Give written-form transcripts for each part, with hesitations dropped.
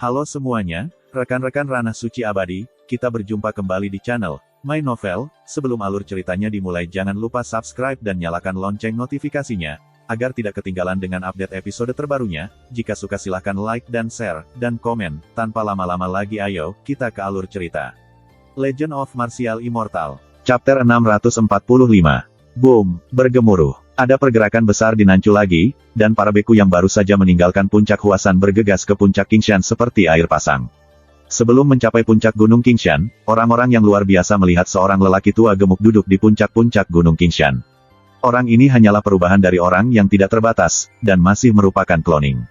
Halo semuanya, rekan-rekan Ranah Suci Abadi, kita berjumpa kembali di channel My Novel. Sebelum alur ceritanya dimulai, jangan lupa subscribe dan nyalakan lonceng notifikasinya, agar tidak ketinggalan dengan update episode terbarunya. Jika suka silahkan like dan share, dan komen. Tanpa lama-lama lagi ayo, kita ke alur cerita. Legend of Martial Immortal, Chapter 645. Boom, bergemuruh. Ada pergerakan besar di Nanchu lagi, dan para beku yang baru saja meninggalkan puncak Huasan bergegas ke puncak Qingshan seperti air pasang. Sebelum mencapai puncak Gunung Qingshan, orang-orang yang luar biasa melihat seorang lelaki tua gemuk duduk di puncak-puncak Gunung Qingshan. Orang ini hanyalah perubahan dari orang yang tidak terbatas, dan masih merupakan cloning.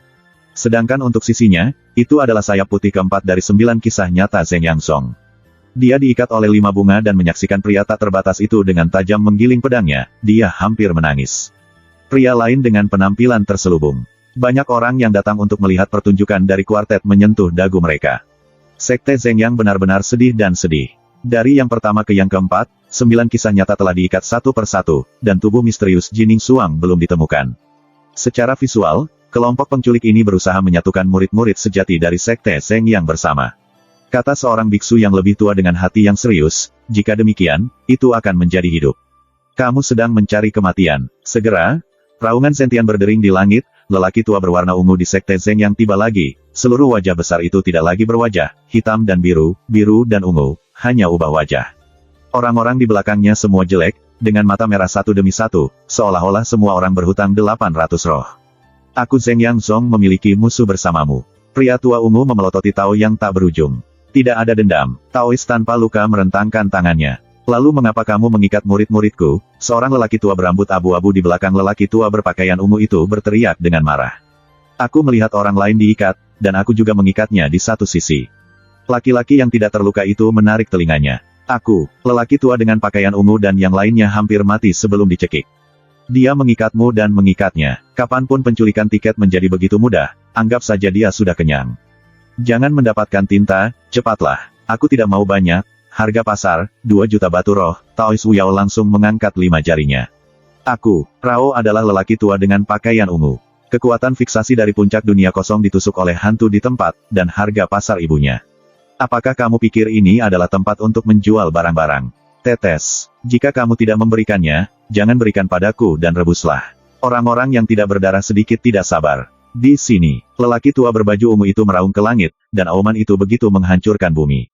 Sedangkan untuk sisinya, itu adalah sayap putih keempat dari 9 kisah nyata Zeng Yanzong. Dia diikat oleh 5 bunga dan menyaksikan pria tak terbatas itu dengan tajam menggiling pedangnya, dia hampir menangis. Pria lain dengan penampilan terselubung. Banyak orang yang datang untuk melihat pertunjukan dari kuartet menyentuh dagu mereka. Sekte Zeng Yang benar-benar sedih dan sedih. Dari yang pertama ke yang keempat, 9 kisah nyata telah diikat satu persatu, dan tubuh misterius Jining Suang belum ditemukan. Secara visual, kelompok penculik ini berusaha menyatukan murid-murid sejati dari Sekte Zeng Yang bersama. Kata seorang biksu yang lebih tua dengan hati yang serius, jika demikian, itu akan menjadi hidup. Kamu sedang mencari kematian. Segera, raungan sentian berdering di langit, lelaki tua berwarna ungu di Sekte Zeng Yang tiba lagi. Seluruh wajah besar itu tidak lagi berwajah, hitam dan biru, biru dan ungu, hanya ubah wajah. Orang-orang di belakangnya semua jelek, dengan mata merah satu demi satu, seolah-olah semua orang berhutang 800 roh. Aku Zeng Yanzong memiliki musuh bersamamu. Pria tua ungu memelototi Tao yang tak berujung. Tidak ada dendam. Taois tanpa luka merentangkan tangannya. Lalu mengapa kamu mengikat murid-muridku? Seorang lelaki tua berambut abu-abu di belakang lelaki tua berpakaian ungu itu berteriak dengan marah. Aku melihat orang lain diikat, dan aku juga mengikatnya di satu sisi. Laki-laki yang tidak terluka itu menarik telinganya. Aku, lelaki tua dengan pakaian ungu dan yang lainnya hampir mati sebelum dicekik. Dia mengikatmu dan mengikatnya. Kapanpun penculikan tiket menjadi begitu mudah, anggap saja dia sudah kenyang. Jangan mendapatkan tinta, cepatlah. Aku tidak mau banyak. Harga pasar, 2 juta batu roh. Taois Wuyao langsung mengangkat 5 jarinya. Aku, Rao adalah lelaki tua dengan pakaian ungu. Kekuatan fiksasi dari puncak dunia kosong ditusuk oleh hantu di tempat, dan harga pasar ibunya. Apakah kamu pikir ini adalah tempat untuk menjual barang-barang? Tetes. Jika kamu tidak memberikannya, jangan berikan padaku dan rebuslah. Orang-orang yang tidak berdarah sedikit tidak sabar. Di sini, lelaki tua berbaju ungu itu meraung ke langit, dan auman itu begitu menghancurkan bumi.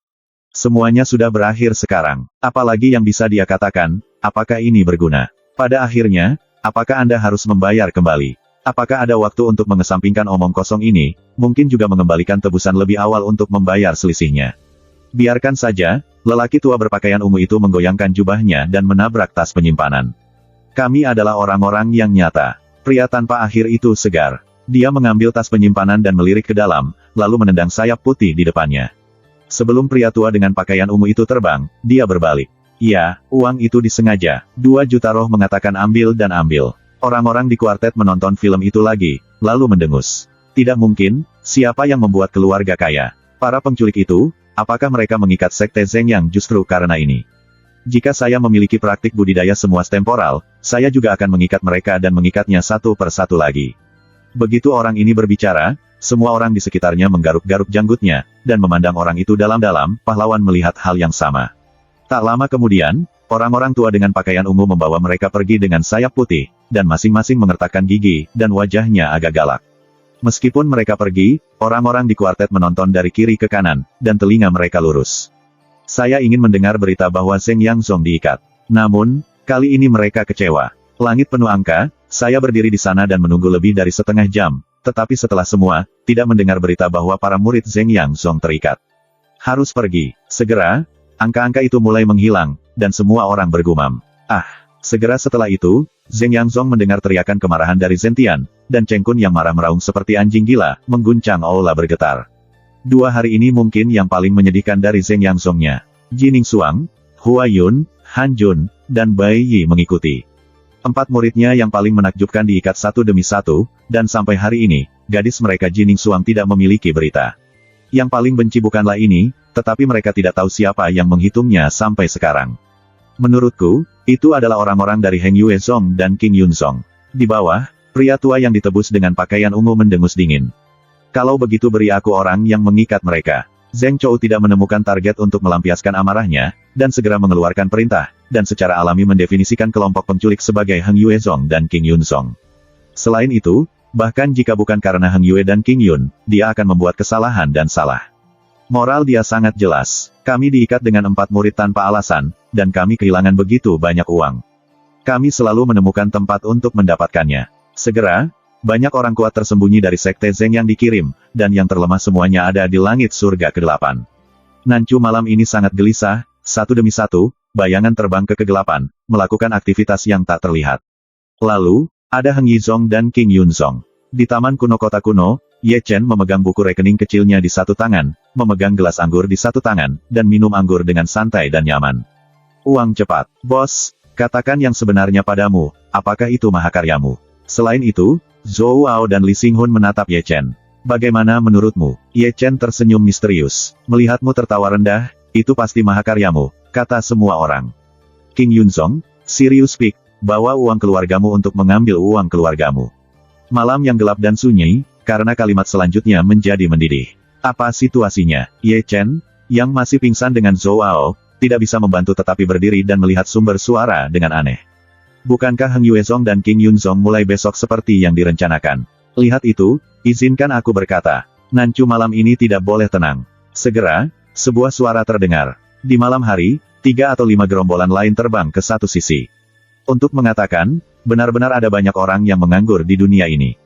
Semuanya sudah berakhir sekarang. Apalagi yang bisa dia katakan, apakah ini berguna? Pada akhirnya, apakah Anda harus membayar kembali? Apakah ada waktu untuk mengesampingkan omong kosong ini, mungkin juga mengembalikan tebusan lebih awal untuk membayar selisihnya? Biarkan saja, lelaki tua berpakaian ungu itu menggoyangkan jubahnya dan menabrak tas penyimpanan. Kami adalah orang-orang yang nyata. Pria tanpa akhir itu segar. Dia mengambil tas penyimpanan dan melirik ke dalam, lalu menendang sayap putih di depannya. Sebelum pria tua dengan pakaian ungu itu terbang, dia berbalik. Ya, uang itu disengaja. 2 juta roh mengatakan ambil dan ambil. Orang-orang di kuartet menonton film itu lagi, lalu mendengus. Tidak mungkin, siapa yang membuat keluarga kaya? Para penculik itu, apakah mereka mengikat Sekte Zeng Yang justru karena ini? Jika saya memiliki praktik budidaya semua temporal, saya juga akan mengikat mereka dan mengikatnya satu persatu lagi. Begitu orang ini berbicara, semua orang di sekitarnya menggaruk-garuk janggutnya, dan memandang orang itu dalam-dalam. Pahlawan melihat hal yang sama. Tak lama kemudian, orang-orang tua dengan pakaian ungu membawa mereka pergi dengan sayap putih, dan masing-masing mengertakkan gigi, dan wajahnya agak galak. Meskipun mereka pergi, orang-orang di kuartet menonton dari kiri ke kanan, dan telinga mereka lurus. Saya ingin mendengar berita bahwa Zeng Yanzong diikat. Namun, kali ini mereka kecewa. Langit penuh angka, saya berdiri di sana dan menunggu lebih dari setengah jam, tetapi setelah semua, tidak mendengar berita bahwa para murid Zeng Yanzong terikat. Harus pergi, segera, angka-angka itu mulai menghilang, dan semua orang bergumam. Segera setelah itu, Zeng Yanzong mendengar teriakan kemarahan dari Zentian, dan Cheng Kun yang marah meraung seperti anjing gila, mengguncang aula bergetar. 2 hari ini mungkin yang paling menyedihkan dari Zeng Yanzongnya. Jining Suang, Hua Yun, Han Jun, dan Bai Yi mengikuti. 4 muridnya yang paling menakjubkan diikat satu demi satu, dan sampai hari ini, gadis mereka Jining Suang tidak memiliki berita. Yang paling benci bukanlah ini, tetapi mereka tidak tahu siapa yang menghitungnya sampai sekarang. Menurutku, itu adalah orang-orang dari Heng Yue Zong dan King Yun Zong. Di bawah, pria tua yang ditebus dengan pakaian ungu mendengus dingin. Kalau begitu beri aku orang yang mengikat mereka. Zheng Chou tidak menemukan target untuk melampiaskan amarahnya, dan segera mengeluarkan perintah, dan secara alami mendefinisikan kelompok penculik sebagai Heng Yuezong dan King Yunzong. Selain itu, bahkan jika bukan karena Heng Yue dan King Yun, dia akan membuat kesalahan dan salah. Moral dia sangat jelas. Kami diikat dengan 4 murid tanpa alasan, dan kami kehilangan begitu banyak uang. Kami selalu menemukan tempat untuk mendapatkannya. Segera, banyak orang kuat tersembunyi dari sekte Zheng yang dikirim, dan yang terlemah semuanya ada di langit surga ke-8. Nancu malam ini sangat gelisah, satu demi satu, bayangan terbang ke kegelapan, melakukan aktivitas yang tak terlihat. Lalu, ada Heng Yizong dan King Yunzong. Di taman kuno kota kuno, Ye Chen memegang buku rekening kecilnya di satu tangan, memegang gelas anggur di satu tangan, dan minum anggur dengan santai dan nyaman. Uang cepat. Bos, katakan yang sebenarnya padamu, apakah itu mahakaryamu? Selain itu, Zhou Ao dan Li Xinghun menatap Ye Chen. Bagaimana menurutmu? Ye Chen tersenyum misterius. Melihatmu tertawa rendah, itu pasti mahakaryamu, kata semua orang. King Yunzong, serius Pik, bawa uang keluargamu untuk mengambil uang keluargamu. Malam yang gelap dan sunyi, karena kalimat selanjutnya menjadi mendidih. Apa situasinya? Ye Chen, yang masih pingsan dengan Zhou Ao, tidak bisa membantu tetapi berdiri dan melihat sumber suara dengan aneh. Bukankah Heng Yuezong dan King Yunzong mulai besok seperti yang direncanakan? Lihat itu, izinkan aku berkata. Nancu malam ini tidak boleh tenang. Segera, sebuah suara terdengar. Di malam hari, 3 atau 5 gerombolan lain terbang ke satu sisi. Untuk mengatakan, benar-benar ada banyak orang yang menganggur di dunia ini.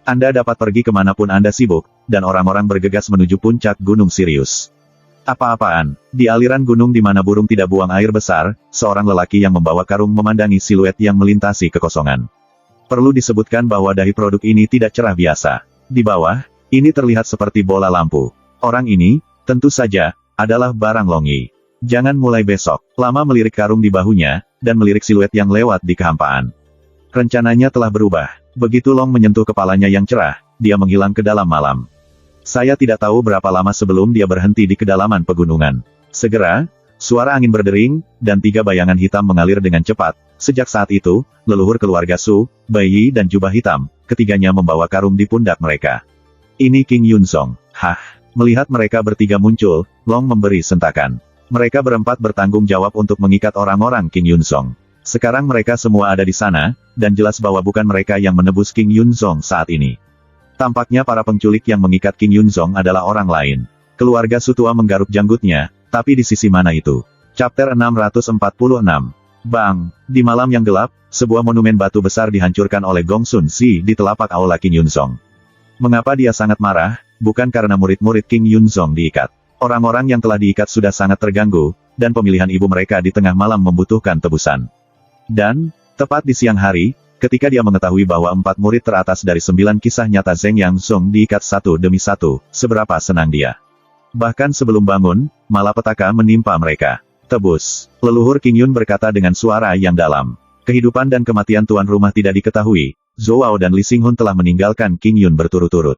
Anda dapat pergi kemanapun Anda sibuk, dan orang-orang bergegas menuju puncak Gunung Sirius. Apa-apaan, di aliran gunung di mana burung tidak buang air besar, seorang lelaki yang membawa karung memandangi siluet yang melintasi kekosongan. Perlu disebutkan bahwa dahi produk ini tidak cerah biasa. Di bawah, ini terlihat seperti bola lampu. Orang ini, tentu saja, adalah barang Long Yi. Jangan mulai besok. Lama melirik karung di bahunya, dan melirik siluet yang lewat di kehampaan. Rencananya telah berubah. Begitu Long menyentuh kepalanya yang cerah, dia menghilang ke dalam malam. Saya tidak tahu berapa lama sebelum dia berhenti di kedalaman pegunungan. Segera, suara angin berdering, dan 3 bayangan hitam mengalir dengan cepat. Sejak saat itu, leluhur keluarga Su, Bai Yi dan jubah hitam, ketiganya membawa karung di pundak mereka. Ini King Yunzong. Hah, melihat mereka bertiga muncul, Long memberi sentakan. Mereka berempat bertanggung jawab untuk mengikat orang-orang King Yunzong. Sekarang mereka semua ada di sana, dan jelas bahwa bukan mereka yang menebus King Yunzong saat ini. Tampaknya para penculik yang mengikat King Yunzong adalah orang lain. Keluarga Sutua menggaruk janggutnya, tapi di sisi mana itu? Chapter 646. Bang! Di malam yang gelap, sebuah monumen batu besar dihancurkan oleh Gong Sun Si di telapak aula King Yunzong. Mengapa dia sangat marah? Bukan karena murid-murid King Yunzong diikat. Orang-orang yang telah diikat sudah sangat terganggu, dan pemilihan ibu mereka di tengah malam membutuhkan tebusan. Dan, tepat di siang hari, ketika dia mengetahui bahwa 4 murid teratas dari 9 kisah nyata Zheng Yangzong diikat satu demi satu, seberapa senang dia. Bahkan sebelum bangun, malapetaka menimpa mereka. Tebus. Leluhur King Yun berkata dengan suara yang dalam. Kehidupan dan kematian tuan rumah tidak diketahui, Zhou Ao dan Li Xinghun telah meninggalkan King Yun berturut-turut.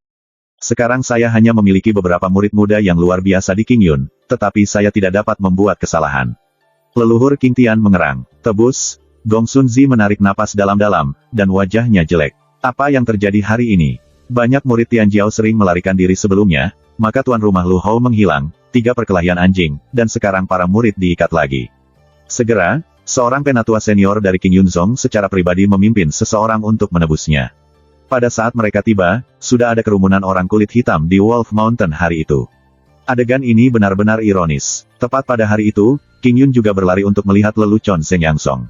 Sekarang saya hanya memiliki beberapa murid muda yang luar biasa di King Yun, tetapi saya tidak dapat membuat kesalahan. Leluhur King Tian mengerang. Tebus. Gong Sun Zi menarik napas dalam-dalam, dan wajahnya jelek. Apa yang terjadi hari ini? Banyak murid Tianjiao sering melarikan diri sebelumnya, maka tuan rumah Lu Hou menghilang, 3 perkelahian anjing, dan sekarang para murid diikat lagi. Segera, seorang penatua senior dari King Yunzong secara pribadi memimpin seseorang untuk menebusnya. Pada saat mereka tiba, sudah ada kerumunan orang kulit hitam di Wolf Mountain hari itu. Adegan ini benar-benar ironis. Tepat pada hari itu, King Yun juga berlari untuk melihat lelucon Zheng Yangzong.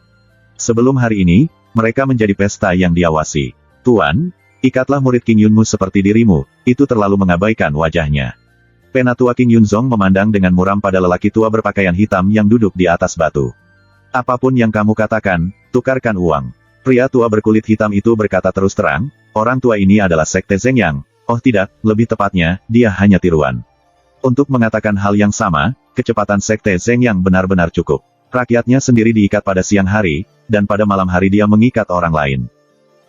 Sebelum hari ini, mereka menjadi pesta yang diawasi. Tuan, ikatlah murid King Yunmu seperti dirimu, itu terlalu mengabaikan wajahnya. Penatua King Yunzong memandang dengan muram pada lelaki tua berpakaian hitam yang duduk di atas batu. Apapun yang kamu katakan, tukarkan uang. Pria tua berkulit hitam itu berkata terus terang, orang tua ini adalah sekte Zheng Yang. Oh tidak, lebih tepatnya, dia hanya tiruan. Untuk mengatakan hal yang sama, kecepatan sekte Zheng Yang benar-benar cukup. Rakyatnya sendiri diikat pada siang hari, dan pada malam hari dia mengikat orang lain.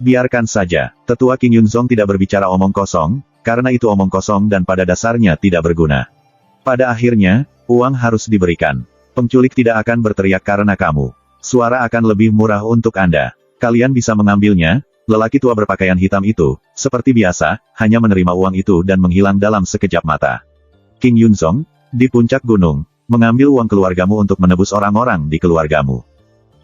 Biarkan saja, tetua King Yunzong tidak berbicara omong kosong, karena itu omong kosong dan pada dasarnya tidak berguna. Pada akhirnya, uang harus diberikan. Penculik tidak akan berteriak karena kamu. Suara akan lebih murah untuk Anda. Kalian bisa mengambilnya, Lelaki tua berpakaian hitam itu, seperti biasa, hanya menerima uang itu dan menghilang dalam sekejap mata. King Yunzong, di puncak gunung, mengambil uang keluargamu untuk menebus orang-orang di keluargamu.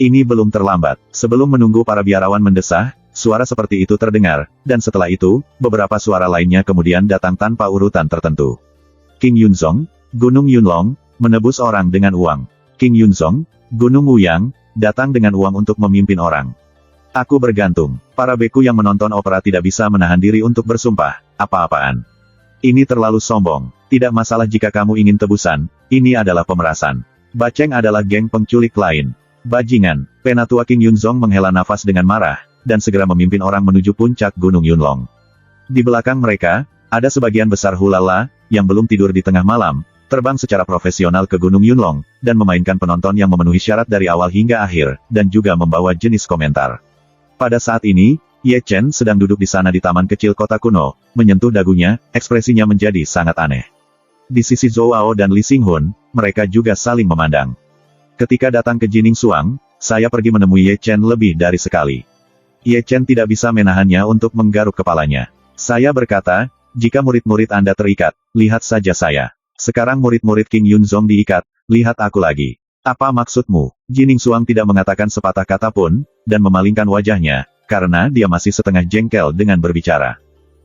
Ini belum terlambat. Sebelum menunggu para biarawan mendesah, suara seperti itu terdengar, dan setelah itu, beberapa suara lainnya kemudian datang tanpa urutan tertentu. King Yunzong, Gunung Yunlong, menebus orang dengan uang. King Yunzong, Gunung Wuyang, datang dengan uang untuk memimpin orang. Aku bergantung. Para beku yang menonton opera tidak bisa menahan diri untuk bersumpah, apa-apaan. Ini terlalu sombong. Tidak masalah jika kamu ingin tebusan, ini adalah pemerasan. Baceng adalah geng penculik lain. Bajingan, Penatua King Yunzong menghela nafas dengan marah, dan segera memimpin orang menuju puncak Gunung Yunlong. Di belakang mereka, ada sebagian besar hulala, yang belum tidur di tengah malam, terbang secara profesional ke Gunung Yunlong, dan memainkan penonton yang memenuhi syarat dari awal hingga akhir, dan juga membawa jenis komentar. Pada saat ini, Ye Chen sedang duduk di sana di taman kecil kota kuno, menyentuh dagunya, ekspresinya menjadi sangat aneh. Di sisi Zhou Ao dan Li Xinghun, mereka juga saling memandang. Ketika datang ke Jining Suang, saya pergi menemui Ye Chen lebih dari sekali. Ye Chen tidak bisa menahannya untuk menggaruk kepalanya. Saya berkata, jika murid-murid Anda terikat, lihat saja saya. Sekarang murid-murid King Yunzong diikat, lihat aku lagi. Apa maksudmu? Jining Suang tidak mengatakan sepatah kata pun, dan memalingkan wajahnya, karena dia masih setengah jengkel dengan berbicara.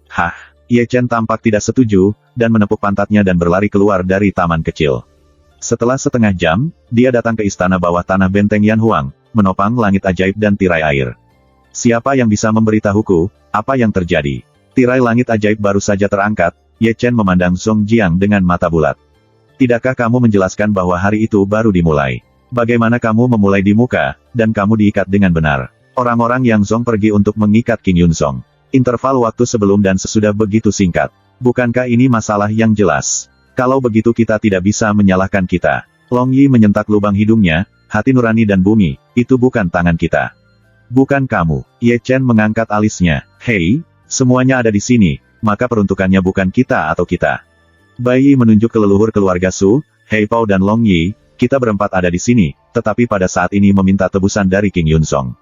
Hah? Ye Chen tampak tidak setuju, dan menepuk pantatnya dan berlari keluar dari taman kecil. Setelah setengah jam, dia datang ke istana bawah tanah benteng Yan Huang, menopang langit ajaib dan tirai air. Siapa yang bisa memberitahuku, apa yang terjadi? Tirai langit ajaib baru saja terangkat, Ye Chen memandang Song Jiang dengan mata bulat. Tidakkah kamu menjelaskan bahwa hari itu baru dimulai? Bagaimana kamu memulai di muka, dan kamu diikat dengan benar? Orang-orang yang Zong pergi untuk mengikat King Yunzong. Interval waktu sebelum dan sesudah begitu singkat. Bukankah ini masalah yang jelas? Kalau begitu kita tidak bisa menyalahkan kita. Long Yi menyentak lubang hidungnya, hati nurani dan bumi, itu bukan tangan kita. Bukan kamu. Ye Chen mengangkat alisnya. Hei, semuanya ada di sini, maka peruntukannya bukan kita atau kita. Bai Yi menunjuk ke leluhur keluarga Su, Hei Pao dan Long Yi, kita berempat ada di sini, tetapi pada saat ini meminta tebusan dari King Yunzong.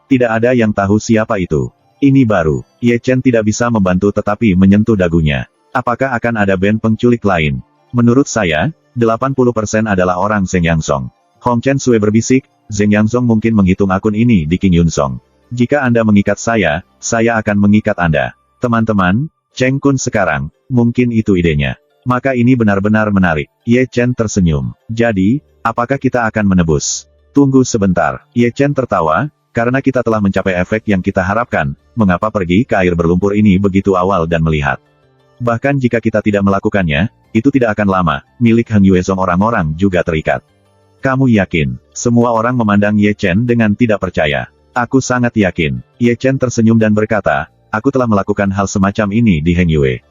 Tidak ada yang tahu siapa itu. Ini baru. Ye Chen tidak bisa membantu tetapi menyentuh dagunya. Apakah akan ada band penculik lain? Menurut saya, 80% adalah orang Zheng Yangzong. Hong Chen Sui berbisik, Zheng Yangzong mungkin menghitung akun ini di King Yunzong. Jika Anda mengikat saya akan mengikat Anda. Teman-teman, Cheng Kun sekarang, mungkin itu idenya. Maka ini benar-benar menarik. Ye Chen tersenyum. Jadi, apakah kita akan menebus? Tunggu sebentar. Ye Chen tertawa, karena kita telah mencapai efek yang kita harapkan, mengapa pergi ke air berlumpur ini begitu awal dan melihat? Bahkan jika kita tidak melakukannya, itu tidak akan lama, milik Heng Yuezong orang-orang juga terikat. Kamu yakin? Semua orang memandang Ye Chen dengan tidak percaya. Aku sangat yakin. Ye Chen tersenyum dan berkata, aku telah melakukan hal semacam ini di Heng Yue.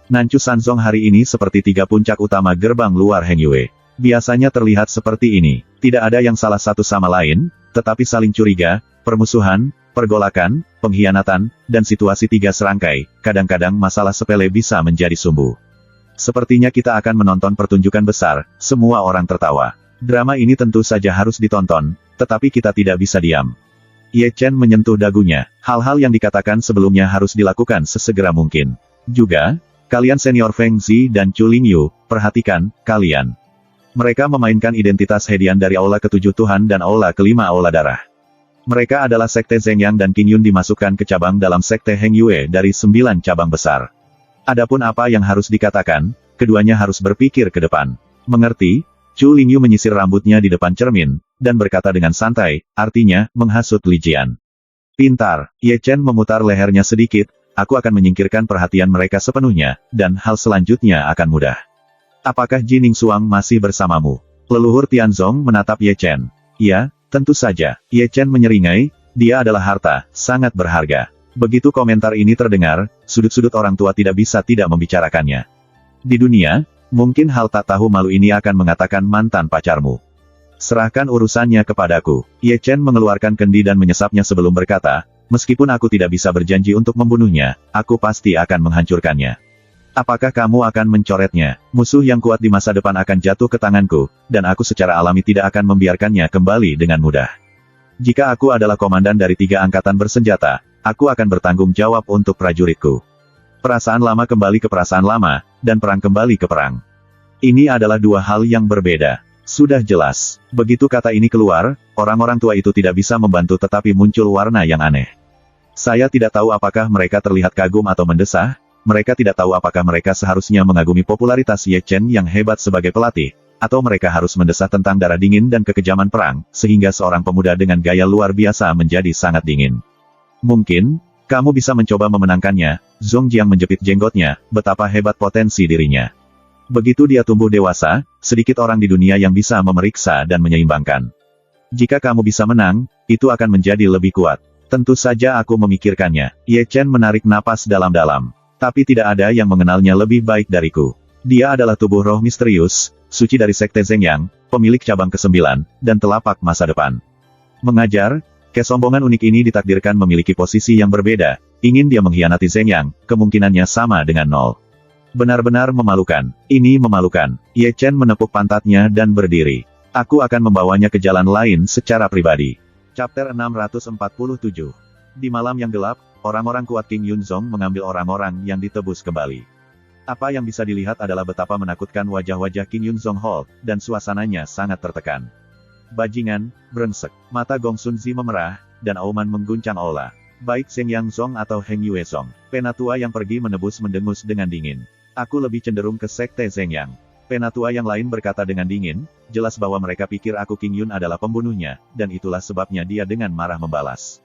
Nancu Sanzong hari ini seperti tiga puncak utama gerbang luar Heng Yue. Biasanya terlihat seperti ini. Tidak ada yang salah satu sama lain, tetapi saling curiga, permusuhan, pergolakan, pengkhianatan, dan situasi tiga serangkai, kadang-kadang masalah sepele bisa menjadi sumbu. Sepertinya kita akan menonton pertunjukan besar, semua orang tertawa. Drama ini tentu saja harus ditonton, tetapi kita tidak bisa diam. Ye Chen menyentuh dagunya, hal-hal yang dikatakan sebelumnya harus dilakukan sesegera mungkin. Juga, kalian senior Feng Zi dan Chu Lingyu, perhatikan, kalian. Mereka memainkan identitas Hedian dari Aula ke-7 Tuhan dan Aula ke-5 Aula Darah. Mereka adalah Sekte Zhengyang dan King Yun dimasukkan ke cabang dalam Sekte Heng Yue dari 9 cabang besar. Adapun apa yang harus dikatakan, keduanya harus berpikir ke depan. Mengerti? Chu Lingyu menyisir rambutnya di depan cermin, dan berkata dengan santai, artinya, menghasut Li Jian. Pintar. Ye Chen memutar lehernya sedikit, aku akan menyingkirkan perhatian mereka sepenuhnya, dan hal selanjutnya akan mudah. Apakah Jining Suang masih bersamamu? Leluhur Tianzong menatap Ye Chen. Iya, tentu saja. Ye Chen menyeringai, dia adalah harta, sangat berharga. Begitu komentar ini terdengar, sudut-sudut orang tua tidak bisa tidak membicarakannya. Di dunia, mungkin hal tak tahu malu ini akan mengatakan mantan pacarmu. Serahkan urusannya kepadaku. Ye Chen mengeluarkan kendi dan menyesapnya sebelum berkata, meskipun aku tidak bisa berjanji untuk membunuhnya, aku pasti akan menghancurkannya. Apakah kamu akan mencoretnya? Musuh yang kuat di masa depan akan jatuh ke tanganku, dan aku secara alami tidak akan membiarkannya kembali dengan mudah. Jika aku adalah komandan dari 3 angkatan bersenjata, Aku akan bertanggung jawab untuk prajuritku. Perasaan lama kembali ke perasaan lama, dan perang kembali ke perang. Ini adalah dua hal yang berbeda. Sudah jelas. Begitu kata ini keluar, orang-orang tua itu tidak bisa membantu tetapi muncul warna yang aneh. Saya tidak tahu apakah mereka terlihat kagum atau mendesah, mereka tidak tahu apakah mereka seharusnya mengagumi popularitas Ye Chen yang hebat sebagai pelatih, atau mereka harus mendesah tentang darah dingin dan kekejaman perang, sehingga seorang pemuda dengan gaya luar biasa menjadi sangat dingin. Mungkin, kamu bisa mencoba memenangkannya. Zhong Jiang menjepit jenggotnya, betapa hebat potensi dirinya. Begitu dia tumbuh dewasa, sedikit orang di dunia yang bisa memeriksa dan menyeimbangkan. Jika kamu bisa menang, itu akan menjadi lebih kuat. Tentu saja aku memikirkannya. Ye Chen menarik napas dalam-dalam. Tapi tidak ada yang mengenalnya lebih baik dariku. Dia adalah tubuh roh misterius, suci dari Sekte Zhengyang, pemilik cabang ke-9, dan telapak masa depan. Mengajar, kesombongan unik ini ditakdirkan memiliki posisi yang berbeda. Ingin dia mengkhianati Zhengyang, kemungkinannya sama dengan 0. Benar-benar memalukan. Ini memalukan. Ye Chen menepuk pantatnya dan berdiri. Aku akan membawanya ke jalan lain secara pribadi. Chapter 647. Di malam yang gelap, orang-orang kuat King Yunzong mengambil orang-orang yang ditebus kembali. Apa yang bisa dilihat adalah betapa menakutkan wajah-wajah King Yunzong Hall, dan suasananya sangat tertekan. Bajingan, brengsek. Mata Gong Sun Zi memerah, dan auman mengguncang aula. Baik Zheng Yang Zong atau Heng Yue Zong, penatua yang pergi menebus mendengus dengan dingin. Aku lebih cenderung ke Sekte Zhengyang. Penatua yang lain berkata dengan dingin, jelas bahwa mereka pikir aku King Yun adalah pembunuhnya, dan itulah sebabnya dia dengan marah membalas.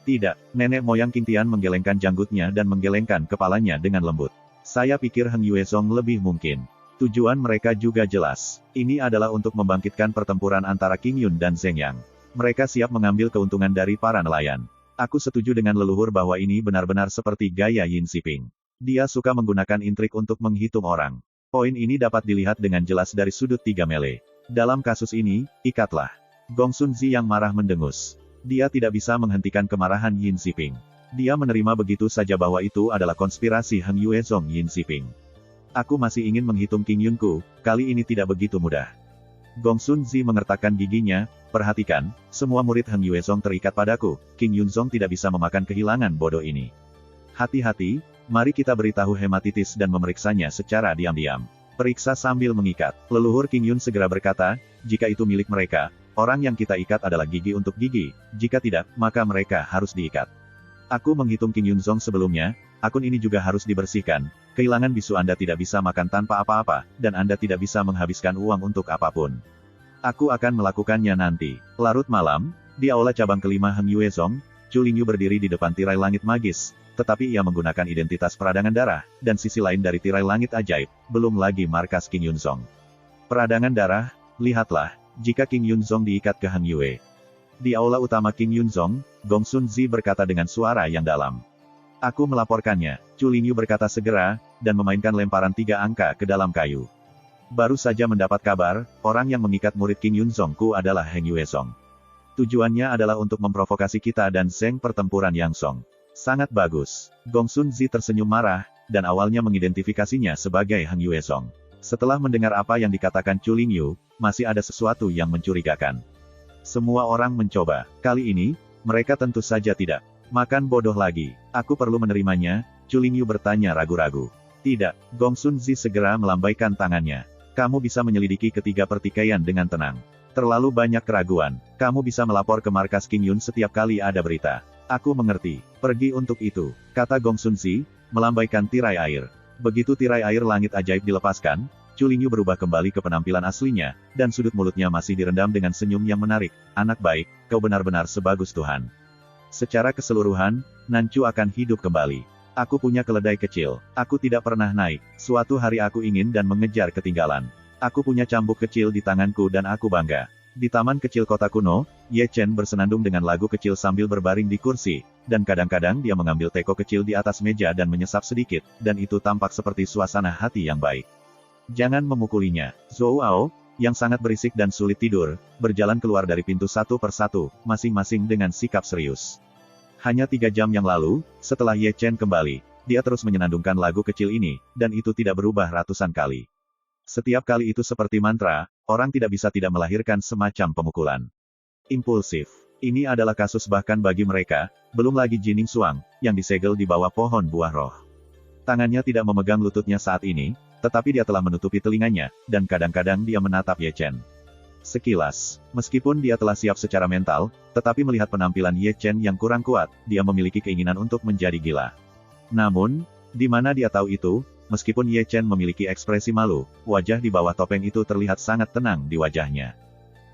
Tidak, nenek moyang King Tian menggelengkan janggutnya dan menggelengkan kepalanya dengan lembut. Saya pikir Heng Yue Zong lebih mungkin. Tujuan mereka juga jelas. Ini adalah untuk membangkitkan pertempuran antara King Yun dan Zhengyang. Mereka siap mengambil keuntungan dari para nelayan. Aku setuju dengan leluhur bahwa ini benar-benar seperti gaya Yin Xiping. Dia suka menggunakan intrik untuk menghitung orang. Poin ini dapat dilihat dengan jelas dari sudut 3 mele. Dalam kasus ini, ikatlah. Gong Sun Zi yang marah mendengus. Dia tidak bisa menghentikan kemarahan Yin Xiping. Dia menerima begitu saja bahwa itu adalah konspirasi Heng Yue Zong Yin Xiping. Aku masih ingin menghitung King Yunku, kali ini tidak begitu mudah. Gong Sun Zi mengertakkan giginya, perhatikan, semua murid Heng Yue Zong terikat padaku, King Yunzong tidak bisa memakan kehilangan bodoh ini. Hati-hati, mari kita beritahu hematitis dan memeriksanya secara diam-diam. Periksa sambil mengikat. Leluhur King Yun segera berkata, jika itu milik mereka, orang yang kita ikat adalah gigi untuk gigi, jika tidak, maka mereka harus diikat. Aku menghitung King Yunzong sebelumnya, akun ini juga harus dibersihkan, kehilangan bisu Anda tidak bisa makan tanpa apa-apa, dan Anda tidak bisa menghabiskan uang untuk apapun. Aku akan melakukannya nanti. Larut malam, di aula cabang kelima Heng Yue Zong, Chu Lingyu berdiri di depan tirai langit magis, tetapi ia menggunakan identitas peradangan darah, dan sisi lain dari tirai langit ajaib, belum lagi markas King Yunzong. Peradangan darah, lihatlah, jika King Yunzong diikat ke Heng Yue. Di aula utama King Yunzong, Gong Sun Zi berkata dengan suara yang dalam. Aku melaporkannya, Chu Lingyu berkata segera, dan memainkan lemparan 3 angka ke dalam kayu. Baru saja mendapat kabar, orang yang mengikat murid King Yunzongku adalah Heng Yue Zong. Tujuannya adalah untuk memprovokasi kita dan Zheng pertempuran Yang Song. Sangat bagus. Gong Sun Zi tersenyum marah, dan awalnya mengidentifikasinya sebagai Heng Yue Zong. Setelah mendengar apa yang dikatakan Chu Lingyu, masih ada sesuatu yang mencurigakan. Semua orang mencoba. Kali ini, mereka tentu saja tidak. Makan bodoh lagi. Aku perlu menerimanya, Chu Lingyu bertanya ragu-ragu. Tidak, Gong Sun Zi segera melambaikan tangannya. Kamu bisa menyelidiki ketiga pertikaian dengan tenang. Terlalu banyak keraguan. Kamu bisa melapor ke markas King Yun setiap kali ada berita. Aku mengerti. Pergi untuk itu, kata Gong Sun Zi, melambaikan tirai air. Begitu tirai air langit ajaib dilepaskan, Chu Lingyu berubah kembali ke penampilan aslinya, dan sudut mulutnya masih direndam dengan senyum yang menarik. Anak baik, kau benar-benar sebagus Tuhan. Secara keseluruhan, Nanchu akan hidup kembali. Aku punya keledai kecil. Aku tidak pernah naik. Suatu hari aku ingin dan mengejar ketinggalan. Aku punya cambuk kecil di tanganku dan aku bangga. Di taman kecil kota kuno, Ye Chen bersenandung dengan lagu kecil sambil berbaring di kursi, dan kadang-kadang dia mengambil teko kecil di atas meja dan menyesap sedikit, dan itu tampak seperti suasana hati yang baik. Jangan memukulinya. Zhou Ao, yang sangat berisik dan sulit tidur, berjalan keluar dari pintu satu persatu, masing-masing dengan sikap serius. Hanya 3 jam yang lalu, setelah Ye Chen kembali, dia terus menyenandungkan lagu kecil ini, dan itu tidak berubah ratusan kali. Setiap kali itu seperti mantra, orang tidak bisa tidak melahirkan semacam pemukulan. Impulsif. Ini adalah kasus bahkan bagi mereka, belum lagi Jining Xuang, yang disegel di bawah pohon buah roh. Tangannya tidak memegang lututnya saat ini, tetapi dia telah menutupi telinganya, dan kadang-kadang dia menatap Ye Chen. Sekilas, meskipun dia telah siap secara mental, tetapi melihat penampilan Ye Chen yang kurang kuat, dia memiliki keinginan untuk menjadi gila. Namun, di mana dia tahu itu, meskipun Ye Chen memiliki ekspresi malu, wajah di bawah topeng itu terlihat sangat tenang di wajahnya.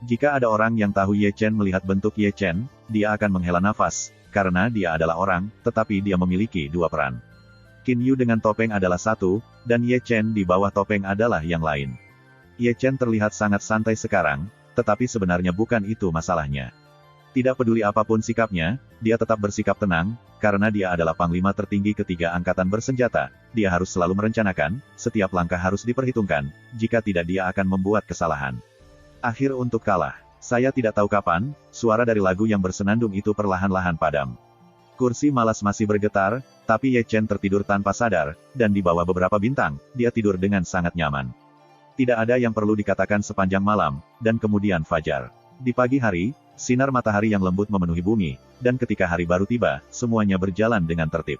Jika ada orang yang tahu Ye Chen melihat bentuk Ye Chen, dia akan menghela nafas, karena dia adalah orang, tetapi dia memiliki dua peran. Qin Yu dengan topeng adalah satu, dan Ye Chen di bawah topeng adalah yang lain. Ye Chen terlihat sangat santai sekarang, tetapi sebenarnya bukan itu masalahnya. Tidak peduli apapun sikapnya, dia tetap bersikap tenang, karena dia adalah panglima tertinggi ketiga angkatan bersenjata, dia harus selalu merencanakan, setiap langkah harus diperhitungkan, jika tidak dia akan membuat kesalahan. Akhir untuk kalah. Saya tidak tahu kapan, suara dari lagu yang bersenandung itu perlahan-lahan padam. Kursi malas masih bergetar, tapi Ye Chen tertidur tanpa sadar, dan di bawah beberapa bintang, dia tidur dengan sangat nyaman. Tidak ada yang perlu dikatakan sepanjang malam, dan kemudian fajar. Di pagi hari, sinar matahari yang lembut memenuhi bumi, dan ketika hari baru tiba, semuanya berjalan dengan tertib.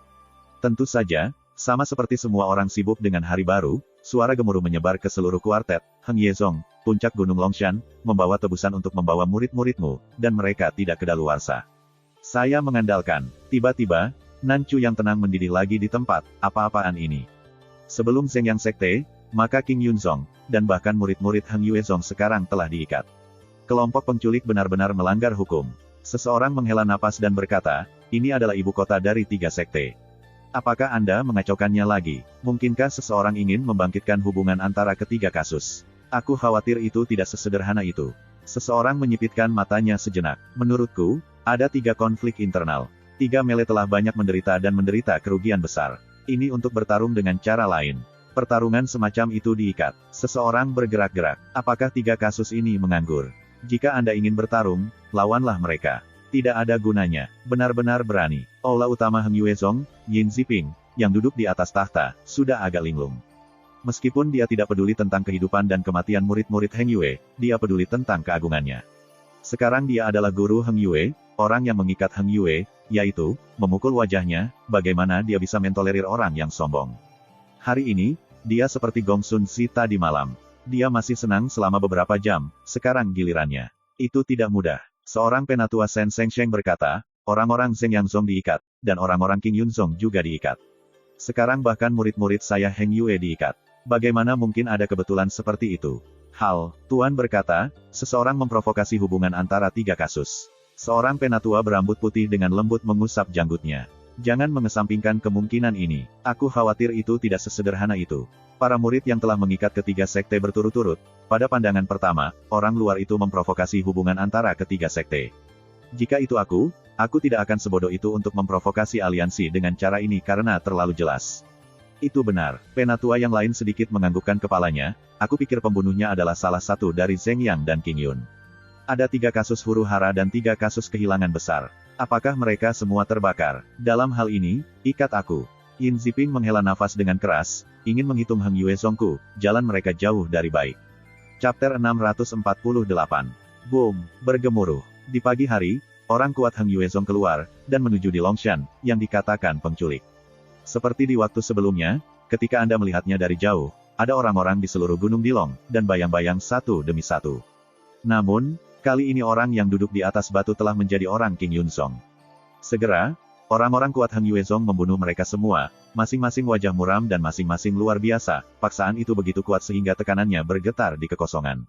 Tentu saja, sama seperti semua orang sibuk dengan hari baru, suara gemuruh menyebar ke seluruh kuartet. Heng Yezong, puncak Gunung Longshan, membawa tebusan untuk membawa murid-muridmu, dan mereka tidak kedaluarsa. Saya mengandalkan. Tiba-tiba, Nancu yang tenang mendidih lagi di tempat, apa-apaan ini? Sebelum Zeng Yang Sekte, maka King Yunzong, dan bahkan murid-murid Heng Yuezong sekarang telah diikat. Kelompok penculik benar-benar melanggar hukum. Seseorang menghela napas dan berkata, ini adalah ibu kota dari 3 sekte. Apakah Anda mengacaukannya lagi? Mungkinkah seseorang ingin membangkitkan hubungan antara ketiga kasus? Aku khawatir itu tidak sesederhana itu. Seseorang menyipitkan matanya sejenak. Menurutku, ada 3 konflik internal. 3 mele telah banyak menderita dan menderita kerugian besar. Ini untuk bertarung dengan cara lain. Pertarungan semacam itu diikat. Seseorang bergerak-gerak. Apakah 3 kasus ini menganggur? Jika Anda ingin bertarung, lawanlah mereka. Tidak ada gunanya. Benar-benar berani. Aula utama Heng Yuezong, Yin Ziping, yang duduk di atas tahta, sudah agak linglung. Meskipun dia tidak peduli tentang kehidupan dan kematian murid-murid Heng Yue, dia peduli tentang keagungannya. Sekarang dia adalah guru Heng Yue, orang yang mengikat Heng Yue, yaitu, memukul wajahnya, bagaimana dia bisa mentolerir orang yang sombong. Hari ini, dia seperti Gong Sun Si tadi malam. Dia masih senang selama beberapa jam, sekarang gilirannya. Itu tidak mudah. Seorang penatua Sen Seng Sheng berkata, orang-orang Zeng Yang Zong diikat, dan orang-orang King Yunzong juga diikat. Sekarang bahkan murid-murid saya Heng Yue diikat. Bagaimana mungkin ada kebetulan seperti itu? Tuan berkata, seseorang memprovokasi hubungan antara 3 kasus. Seorang penatua berambut putih dengan lembut mengusap janggutnya. Jangan mengesampingkan kemungkinan ini. Aku khawatir itu tidak sesederhana itu. Para murid yang telah mengikat ketiga sekte berturut-turut, pada pandangan pertama, orang luar itu memprovokasi hubungan antara ketiga sekte. Jika itu aku tidak akan sebodoh itu untuk memprovokasi aliansi dengan cara ini karena terlalu jelas. Itu benar. Penatua yang lain sedikit menganggukkan kepalanya, aku pikir pembunuhnya adalah salah satu dari Zeng Yang dan King Yun. Ada 3 kasus huru-hara dan 3 kasus kehilangan besar. Apakah mereka semua terbakar? Dalam hal ini, ikat aku. Yin Ziping menghela nafas dengan keras, ingin menghitung Heng Yuezongku, jalan mereka jauh dari baik. Chapter 648. Boom, bergemuruh. Di pagi hari, orang kuat Heng Yuezong keluar, dan menuju di Longshan, yang dikatakan penculik. Seperti di waktu sebelumnya, ketika Anda melihatnya dari jauh, ada orang-orang di seluruh Gunung Dilong, dan bayang-bayang satu demi satu. Namun, kali ini orang yang duduk di atas batu telah menjadi orang King Yunzong. Segera, orang-orang kuat Heng Yuezong membunuh mereka semua, masing-masing wajah muram dan masing-masing luar biasa, paksaan itu begitu kuat sehingga tekanannya bergetar di kekosongan.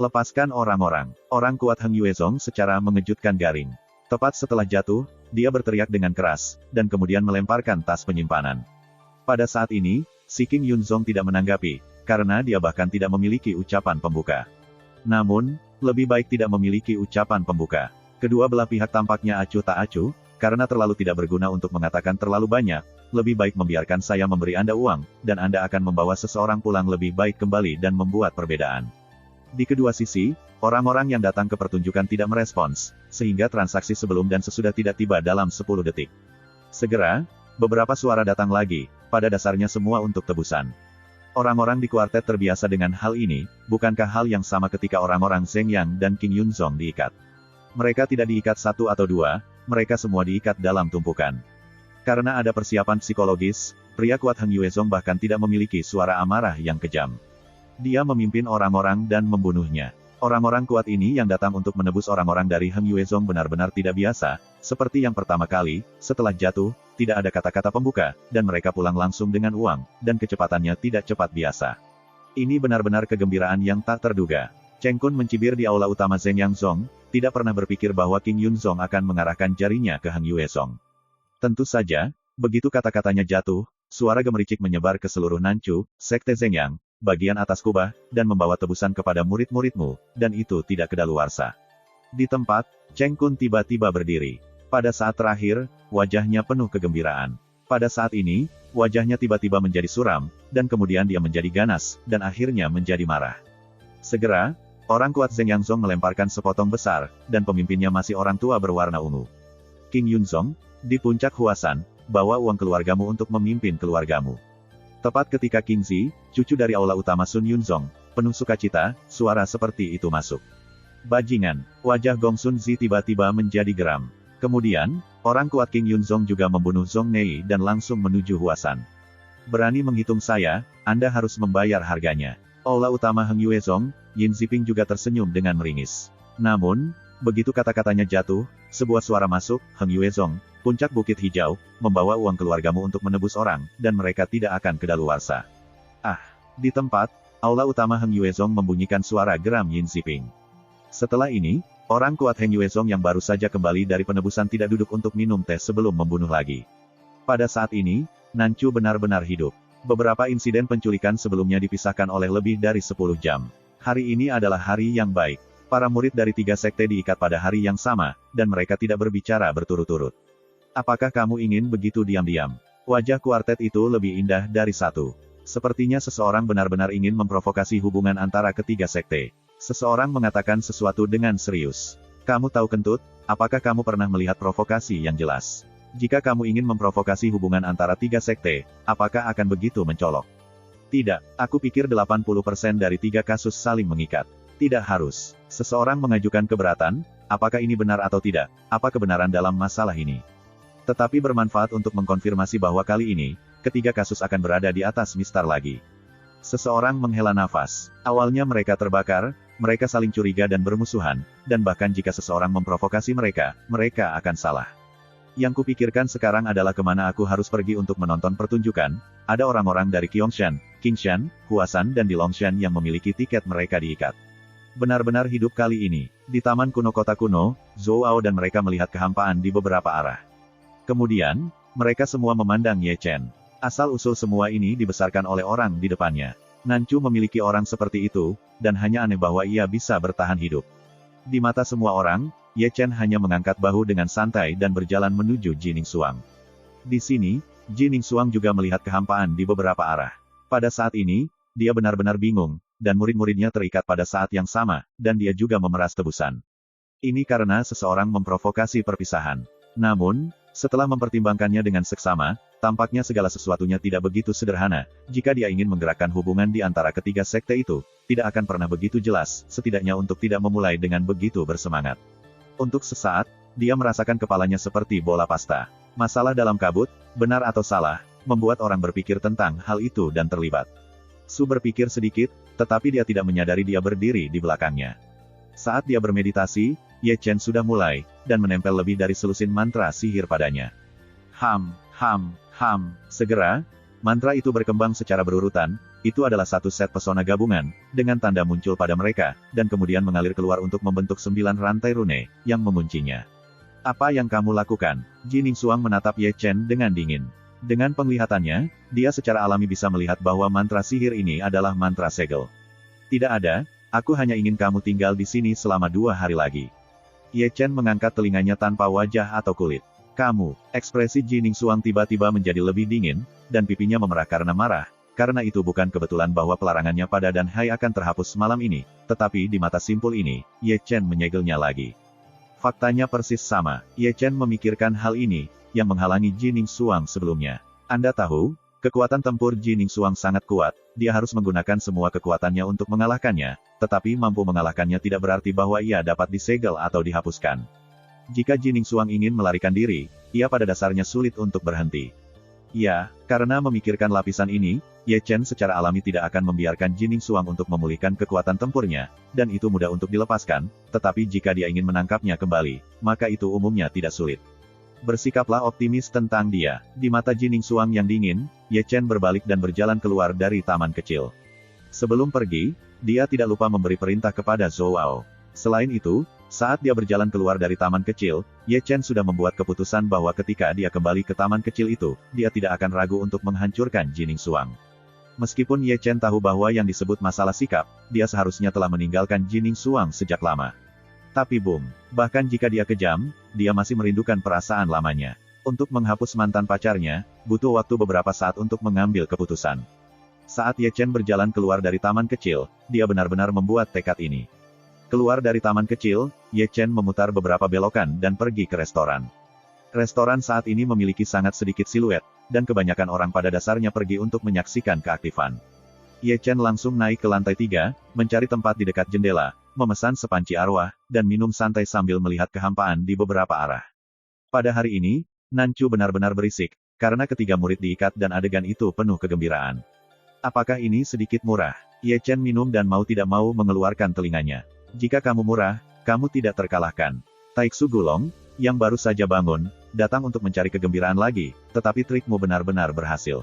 Lepaskan orang-orang. Orang kuat Heng Yuezong secara mengejutkan garing. Tepat setelah jatuh, dia berteriak dengan keras, dan kemudian melemparkan tas penyimpanan. Pada saat ini, si King Yunzong tidak menanggapi, karena dia bahkan tidak memiliki ucapan pembuka. Namun, lebih baik tidak memiliki ucapan pembuka. Kedua belah pihak tampaknya acuh tak acuh, karena terlalu tidak berguna untuk mengatakan terlalu banyak, lebih baik membiarkan saya memberi Anda uang, dan Anda akan membawa seseorang pulang lebih baik kembali dan membuat perbedaan. Di kedua sisi, orang-orang yang datang ke pertunjukan tidak merespons, sehingga transaksi sebelum dan sesudah tidak tiba dalam 10 detik. Segera, beberapa suara datang lagi, pada dasarnya semua untuk tebusan. Orang-orang di kuartet terbiasa dengan hal ini, bukankah hal yang sama ketika orang-orang Zeng Yang dan King Yunzong diikat? Mereka tidak diikat satu atau dua, mereka semua diikat dalam tumpukan. Karena ada persiapan psikologis, pria kuat Heng Yuezong bahkan tidak memiliki suara amarah yang kejam. Dia memimpin orang-orang dan membunuhnya. Orang-orang kuat ini yang datang untuk menebus orang-orang dari Heng Yuezong benar-benar tidak biasa, seperti yang pertama kali, setelah jatuh, tidak ada kata-kata pembuka, dan mereka pulang langsung dengan uang, dan kecepatannya tidak cepat biasa. Ini benar-benar kegembiraan yang tak terduga. Cheng Kun mencibir di aula utama Zeng Yangzong, tidak pernah berpikir bahwa King Yunzong akan mengarahkan jarinya ke Heng Yuezong. Tentu saja, begitu kata-katanya jatuh, suara gemericik menyebar ke seluruh Nanchu, Sekte Zengyang, bagian atas kubah, dan membawa tebusan kepada murid-muridmu, dan itu tidak kedaluarsa. Di tempat, Cheng Kun tiba-tiba berdiri. Pada saat terakhir, wajahnya penuh kegembiraan. Pada saat ini, wajahnya tiba-tiba menjadi suram, dan kemudian dia menjadi ganas, dan akhirnya menjadi marah. Segera, orang kuat Zeng Yangzong melemparkan sepotong besar, dan pemimpinnya masih orang tua berwarna ungu. King Yunzong, di puncak Huasan, bawa uang keluargamu untuk memimpin keluargamu. Tepat ketika King Zi, cucu dari aula utama Sun Yunzong, penuh sukacita, suara seperti itu masuk. Bajingan, wajah Gong Sun Zi tiba-tiba menjadi geram. Kemudian, orang kuat King Yunzong juga membunuh Zhong Nei dan langsung menuju Huasan. Berani menghitung saya, Anda harus membayar harganya. Aula utama Heng Yuezong, Yin Ziping juga tersenyum dengan meringis. Namun, begitu kata-katanya jatuh, sebuah suara masuk, Heng Yuezong, puncak Bukit Hijau, membawa uang keluargamu untuk menebus orang, dan mereka tidak akan kedaluarsa. Di tempat, aula utama Heng Yuezong membunyikan suara geram Yin Ziping. Setelah ini, orang kuat Heng Yuezong yang baru saja kembali dari penebusan tidak duduk untuk minum teh sebelum membunuh lagi. Pada saat ini, Nanchu benar-benar hidup. Beberapa insiden penculikan sebelumnya dipisahkan oleh lebih dari 10 jam. Hari ini adalah hari yang baik. Para murid dari 3 sekte diikat pada hari yang sama, dan mereka tidak berbicara berturut-turut. Apakah kamu ingin begitu diam-diam? Wajah kuartet itu lebih indah dari satu. Sepertinya seseorang benar-benar ingin memprovokasi hubungan antara ketiga sekte. Seseorang mengatakan sesuatu dengan serius. Kamu tahu kentut, apakah kamu pernah melihat provokasi yang jelas? Jika kamu ingin memprovokasi hubungan antara 3 sekte, apakah akan begitu mencolok? Tidak, aku pikir 80% dari 3 kasus saling mengikat. Tidak harus. Seseorang mengajukan keberatan, apakah ini benar atau tidak, apa kebenaran dalam masalah ini? Tetapi bermanfaat untuk mengkonfirmasi bahwa kali ini, ketiga kasus akan berada di atas mistar lagi. Seseorang menghela nafas. Awalnya mereka terbakar, mereka saling curiga dan bermusuhan, dan bahkan jika seseorang memprovokasi mereka, mereka akan salah. Yang kupikirkan sekarang adalah kemana aku harus pergi untuk menonton pertunjukan. Ada orang-orang dari Qingshan, Qingshan, Huasan dan di Longshan yang memiliki tiket mereka diikat. Benar-benar hidup kali ini. Di taman kuno kota kuno, Zhou Ao dan mereka melihat kehampaan di beberapa arah. Kemudian, mereka semua memandang Ye Chen. Asal-usul semua ini dibesarkan oleh orang di depannya. Nanchu memiliki orang seperti itu, dan hanya aneh bahwa ia bisa bertahan hidup. Di mata semua orang, Ye Chen hanya mengangkat bahu dengan santai dan berjalan menuju Jining Suang. Di sini, Jining Suang juga melihat kehampaan di beberapa arah. Pada saat ini, dia benar-benar bingung, dan murid-muridnya terikat pada saat yang sama, dan dia juga memeras tebusan. Ini karena seseorang memprovokasi perpisahan. Namun, setelah mempertimbangkannya dengan seksama, tampaknya segala sesuatunya tidak begitu sederhana. Jika dia ingin menggerakkan hubungan di antara ketiga sekte itu, tidak akan pernah begitu jelas, setidaknya untuk tidak memulai dengan begitu bersemangat. Untuk sesaat, dia merasakan kepalanya seperti bola pasta. Masalah dalam kabut, benar atau salah, membuat orang berpikir tentang hal itu dan terlibat. Su berpikir sedikit, tetapi dia tidak menyadari dia berdiri di belakangnya. Saat dia bermeditasi, Ye Chen sudah mulai, dan menempel lebih dari selusin mantra sihir padanya. Segera, mantra itu berkembang secara berurutan, itu adalah satu set pesona gabungan, dengan tanda muncul pada mereka, dan kemudian mengalir keluar untuk membentuk 9 rantai rune, yang menguncinya. Apa yang kamu lakukan? Jining Suang menatap Ye Chen dengan dingin. Dengan penglihatannya, dia secara alami bisa melihat bahwa mantra sihir ini adalah mantra segel. Tidak ada, aku hanya ingin kamu tinggal di sini selama 2 hari lagi. Ye Chen mengangkat telinganya tanpa wajah atau kulit. Kamu, ekspresi Jining Suang tiba-tiba menjadi lebih dingin, dan pipinya memerah karena marah. Karena itu bukan kebetulan bahwa pelarangannya pada Dan Hai akan terhapus malam ini, tetapi di mata simpul ini, Ye Chen menyegelnya lagi. Faktanya persis sama, Ye Chen memikirkan hal ini, yang menghalangi Jining Suang sebelumnya. Anda tahu, Kekuatan tempur Ji Ningsuang sangat kuat, dia harus menggunakan semua kekuatannya untuk mengalahkannya, tetapi mampu mengalahkannya tidak berarti bahwa ia dapat disegel atau dihapuskan. Jika Ji Ningsuang ingin melarikan diri, ia pada dasarnya sulit untuk berhenti. Ya, karena memikirkan lapisan ini, Ye Chen secara alami tidak akan membiarkan Ji Ningsuang untuk memulihkan kekuatan tempurnya, dan itu mudah untuk dilepaskan, tetapi jika dia ingin menangkapnya kembali, maka itu umumnya tidak sulit. Bersikaplah optimis tentang dia. Di mata Ji Ningsuang yang dingin, Ye Chen berbalik dan berjalan keluar dari taman kecil. Sebelum pergi, dia tidak lupa memberi perintah kepada Zhou Wao. Selain itu, saat dia berjalan keluar dari taman kecil, Ye Chen sudah membuat keputusan bahwa ketika dia kembali ke taman kecil itu, dia tidak akan ragu untuk menghancurkan Ji Ningsuang. Meskipun Ye Chen tahu bahwa yang disebut masalah sikap, dia seharusnya telah meninggalkan Ji Ningsuang sejak lama. Tapi bahkan jika dia kejam, dia masih merindukan perasaan lamanya. Untuk menghapus mantan pacarnya, butuh waktu beberapa saat untuk mengambil keputusan. Saat Ye Chen berjalan keluar dari taman kecil, dia benar-benar membuat tekad ini. Keluar dari taman kecil, Ye Chen memutar beberapa belokan dan pergi ke restoran. Restoran saat ini memiliki sangat sedikit siluet, dan kebanyakan orang pada dasarnya pergi untuk menyaksikan keaktifan. Ye Chen langsung naik ke lantai 3, mencari tempat di dekat jendela, memesan sepanci arwah, dan minum santai sambil melihat kehampaan di beberapa arah. Pada hari ini, Nancu benar-benar berisik, karena ketiga murid diikat dan adegan itu penuh kegembiraan. Apakah ini sedikit murah? Ye Chen minum dan mau tidak mau mengeluarkan telinganya. Jika kamu murah, kamu tidak terkalahkan. Taiksu Gulong, yang baru saja bangun, datang untuk mencari kegembiraan lagi, tetapi trikmu benar-benar berhasil.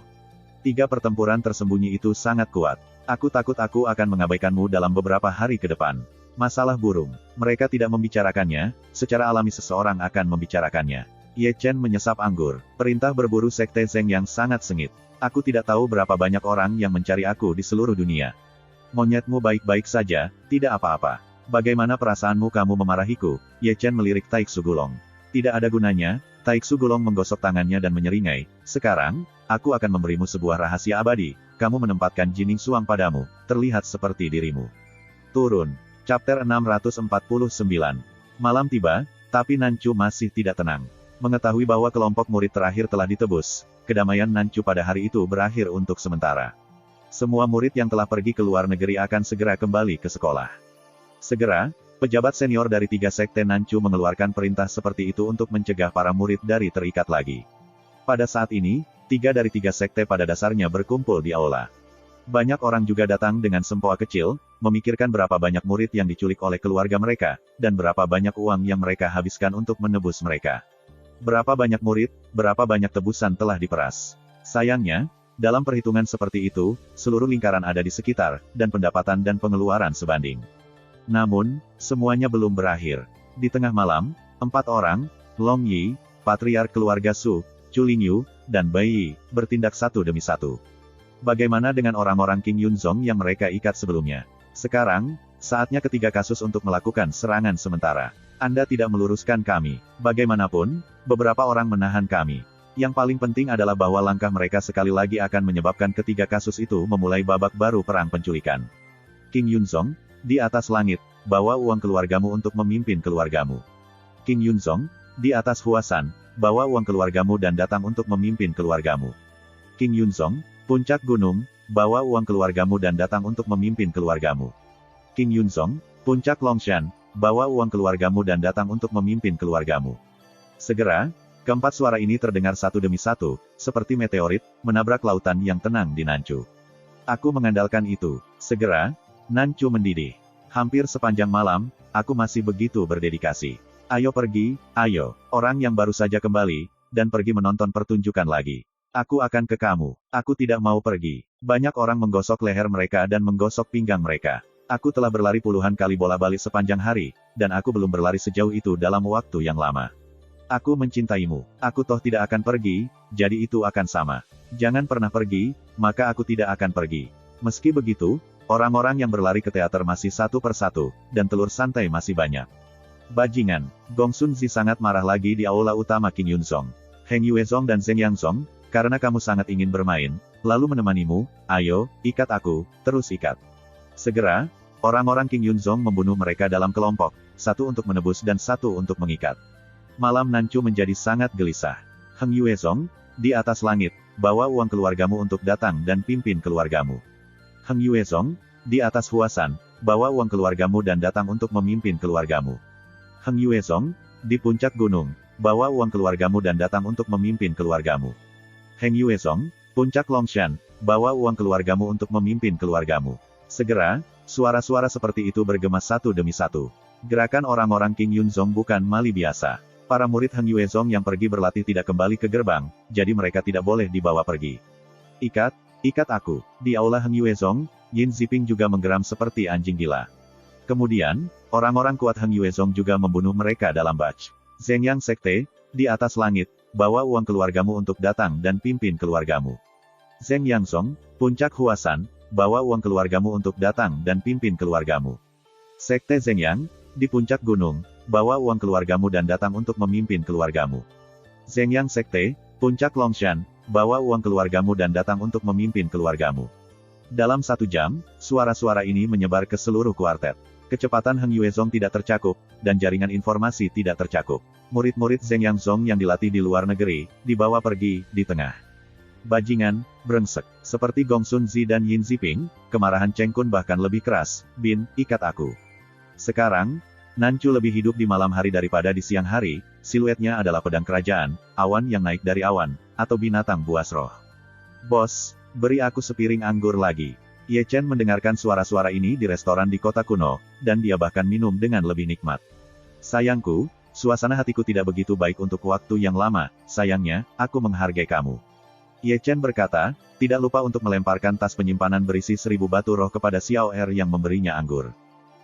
3 pertempuran tersembunyi itu sangat kuat. Aku takut aku akan mengabaikanmu dalam beberapa hari ke depan. Masalah burung. Mereka tidak membicarakannya, secara alami seseorang akan membicarakannya. Ye Chen menyesap anggur. Perintah berburu sekte Zeng yang sangat sengit. Aku tidak tahu berapa banyak orang yang mencari aku di seluruh dunia. Monyetmu baik-baik saja, tidak apa-apa. Bagaimana perasaanmu kamu memarahiku? Ye Chen melirik Taiksu Gulong. Tidak ada gunanya, Taiksu Gulong menggosok tangannya dan menyeringai. Sekarang, aku akan memberimu sebuah rahasia abadi. Kamu menempatkan Ji Ningsuang padamu, terlihat seperti dirimu. Turun. Chapter 649. Malam tiba, tapi Nancu masih tidak tenang. Mengetahui bahwa kelompok murid terakhir telah ditebus, kedamaian Nancu pada hari itu berakhir untuk sementara. Semua murid yang telah pergi ke luar negeri akan segera kembali ke sekolah. Segera, pejabat senior dari 3 sekte Nancu mengeluarkan perintah seperti itu untuk mencegah para murid dari terikat lagi. Pada saat ini, 3 dari 3 sekte pada dasarnya berkumpul di aula. Banyak orang juga datang dengan sempoa kecil, memikirkan berapa banyak murid yang diculik oleh keluarga mereka, dan berapa banyak uang yang mereka habiskan untuk menebus mereka. Berapa banyak murid, berapa banyak tebusan telah diperas. Sayangnya, dalam perhitungan seperti itu, seluruh lingkaran ada di sekitar, dan pendapatan dan pengeluaran sebanding. Namun, semuanya belum berakhir. Di tengah malam, 4 orang, Long Yi, patriark keluarga Su, Chu Lingyu, dan Bai Yi, bertindak satu demi satu. Bagaimana dengan orang-orang King Yunzong yang mereka ikat sebelumnya? Sekarang, saatnya ketiga kasus untuk melakukan serangan sementara. Anda tidak meluruskan kami. Bagaimanapun, beberapa orang menahan kami. Yang paling penting adalah bahwa langkah mereka sekali lagi akan menyebabkan ketiga kasus itu memulai babak baru perang penculikan. King Yunzong, di atas langit, bawa uang keluargamu untuk memimpin keluargamu. King Yunzong, di atas Huasan, bawa uang keluargamu dan datang untuk memimpin keluargamu. King Yunzong, puncak gunung, bawa uang keluargamu dan datang untuk memimpin keluargamu. King Yunzong, puncak Longshan, bawa uang keluargamu dan datang untuk memimpin keluargamu. Segera, keempat suara ini terdengar satu demi satu, seperti meteorit, menabrak lautan yang tenang di Nancu. Aku mengandalkan itu. Segera, Nancu mendidih. Hampir sepanjang malam, aku masih begitu berdedikasi. Ayo pergi, ayo, orang yang baru saja kembali, dan pergi menonton pertunjukan lagi. Aku akan ke kamu. Aku tidak mau pergi. Banyak orang menggosok leher mereka dan menggosok pinggang mereka. Aku telah berlari puluhan kali bola-balik sepanjang hari, dan aku belum berlari sejauh itu dalam waktu yang lama. Aku mencintaimu. Aku toh tidak akan pergi, jadi itu akan sama. Jangan pernah pergi, maka aku tidak akan pergi. Meski begitu, orang-orang yang berlari ke teater masih satu persatu, dan telur santai masih banyak. Bajingan, Gong Sun Zi sangat marah lagi di aula utama King Yunzong. Heng Yuezong dan Zeng Yangzong, karena kamu sangat ingin bermain, lalu menemanimu, ayo, ikat aku, terus ikat. Segera, orang-orang King Yunzong membunuh mereka dalam kelompok, satu untuk menebus dan satu untuk mengikat. Malam Nancu menjadi sangat gelisah. Heng Yuezong, di atas langit, bawa uang keluargamu untuk datang dan pimpin keluargamu. Heng Yuezong, di atas Huasan, bawa uang keluargamu dan datang untuk memimpin keluargamu. Heng Yuezong, di puncak gunung, bawa uang keluargamu dan datang untuk memimpin keluargamu. Heng Yuezong, puncak Longshan, bawa uang keluargamu untuk memimpin keluargamu. Segera, suara-suara seperti itu bergema satu demi satu. Gerakan orang-orang King Yunzong bukan mali biasa. Para murid Heng Yuezong yang pergi berlatih tidak kembali ke gerbang, jadi mereka tidak boleh dibawa pergi. Ikat aku. Di aula Heng Yuezong, Yin Ziping juga menggeram seperti anjing gila. Kemudian, orang-orang kuat Heng Yuezong juga membunuh mereka dalam batch. Zhengyang Sekte, di atas langit, bawa uang keluargamu untuk datang dan pimpin keluargamu. Zheng Yangzong, puncak Huasan, bawa uang keluargamu untuk datang dan pimpin keluargamu. Sekte Zhengyang, di puncak gunung, bawa uang keluargamu dan datang untuk memimpin keluargamu. Zhengyang Sekte, puncak Longshan, bawa uang keluargamu dan datang untuk memimpin keluargamu. Dalam 1 jam, suara-suara ini menyebar ke seluruh kuartet. Kecepatan Heng Yuezong tidak tercakup, dan jaringan informasi tidak tercakup. Murid-murid Zheng Yangzong yang dilatih di luar negeri, dibawa pergi, di tengah. Bajingan, brengsek. Seperti Gong Sun Zi dan Yin Ziping, kemarahan Cheng Kun bahkan lebih keras. Bin, ikat aku. Sekarang, Nancu lebih hidup di malam hari daripada di siang hari, siluetnya adalah pedang kerajaan, awan yang naik dari awan, atau binatang buas roh. Bos, beri aku sepiring anggur lagi. Ye Chen mendengarkan suara-suara ini di restoran di kota kuno, dan dia bahkan minum dengan lebih nikmat. Sayangku, suasana hatiku tidak begitu baik untuk waktu yang lama, sayangnya, aku menghargai kamu. Ye Chen berkata, tidak lupa untuk melemparkan tas penyimpanan berisi 1000 batu roh kepada Xiao Er yang memberinya anggur.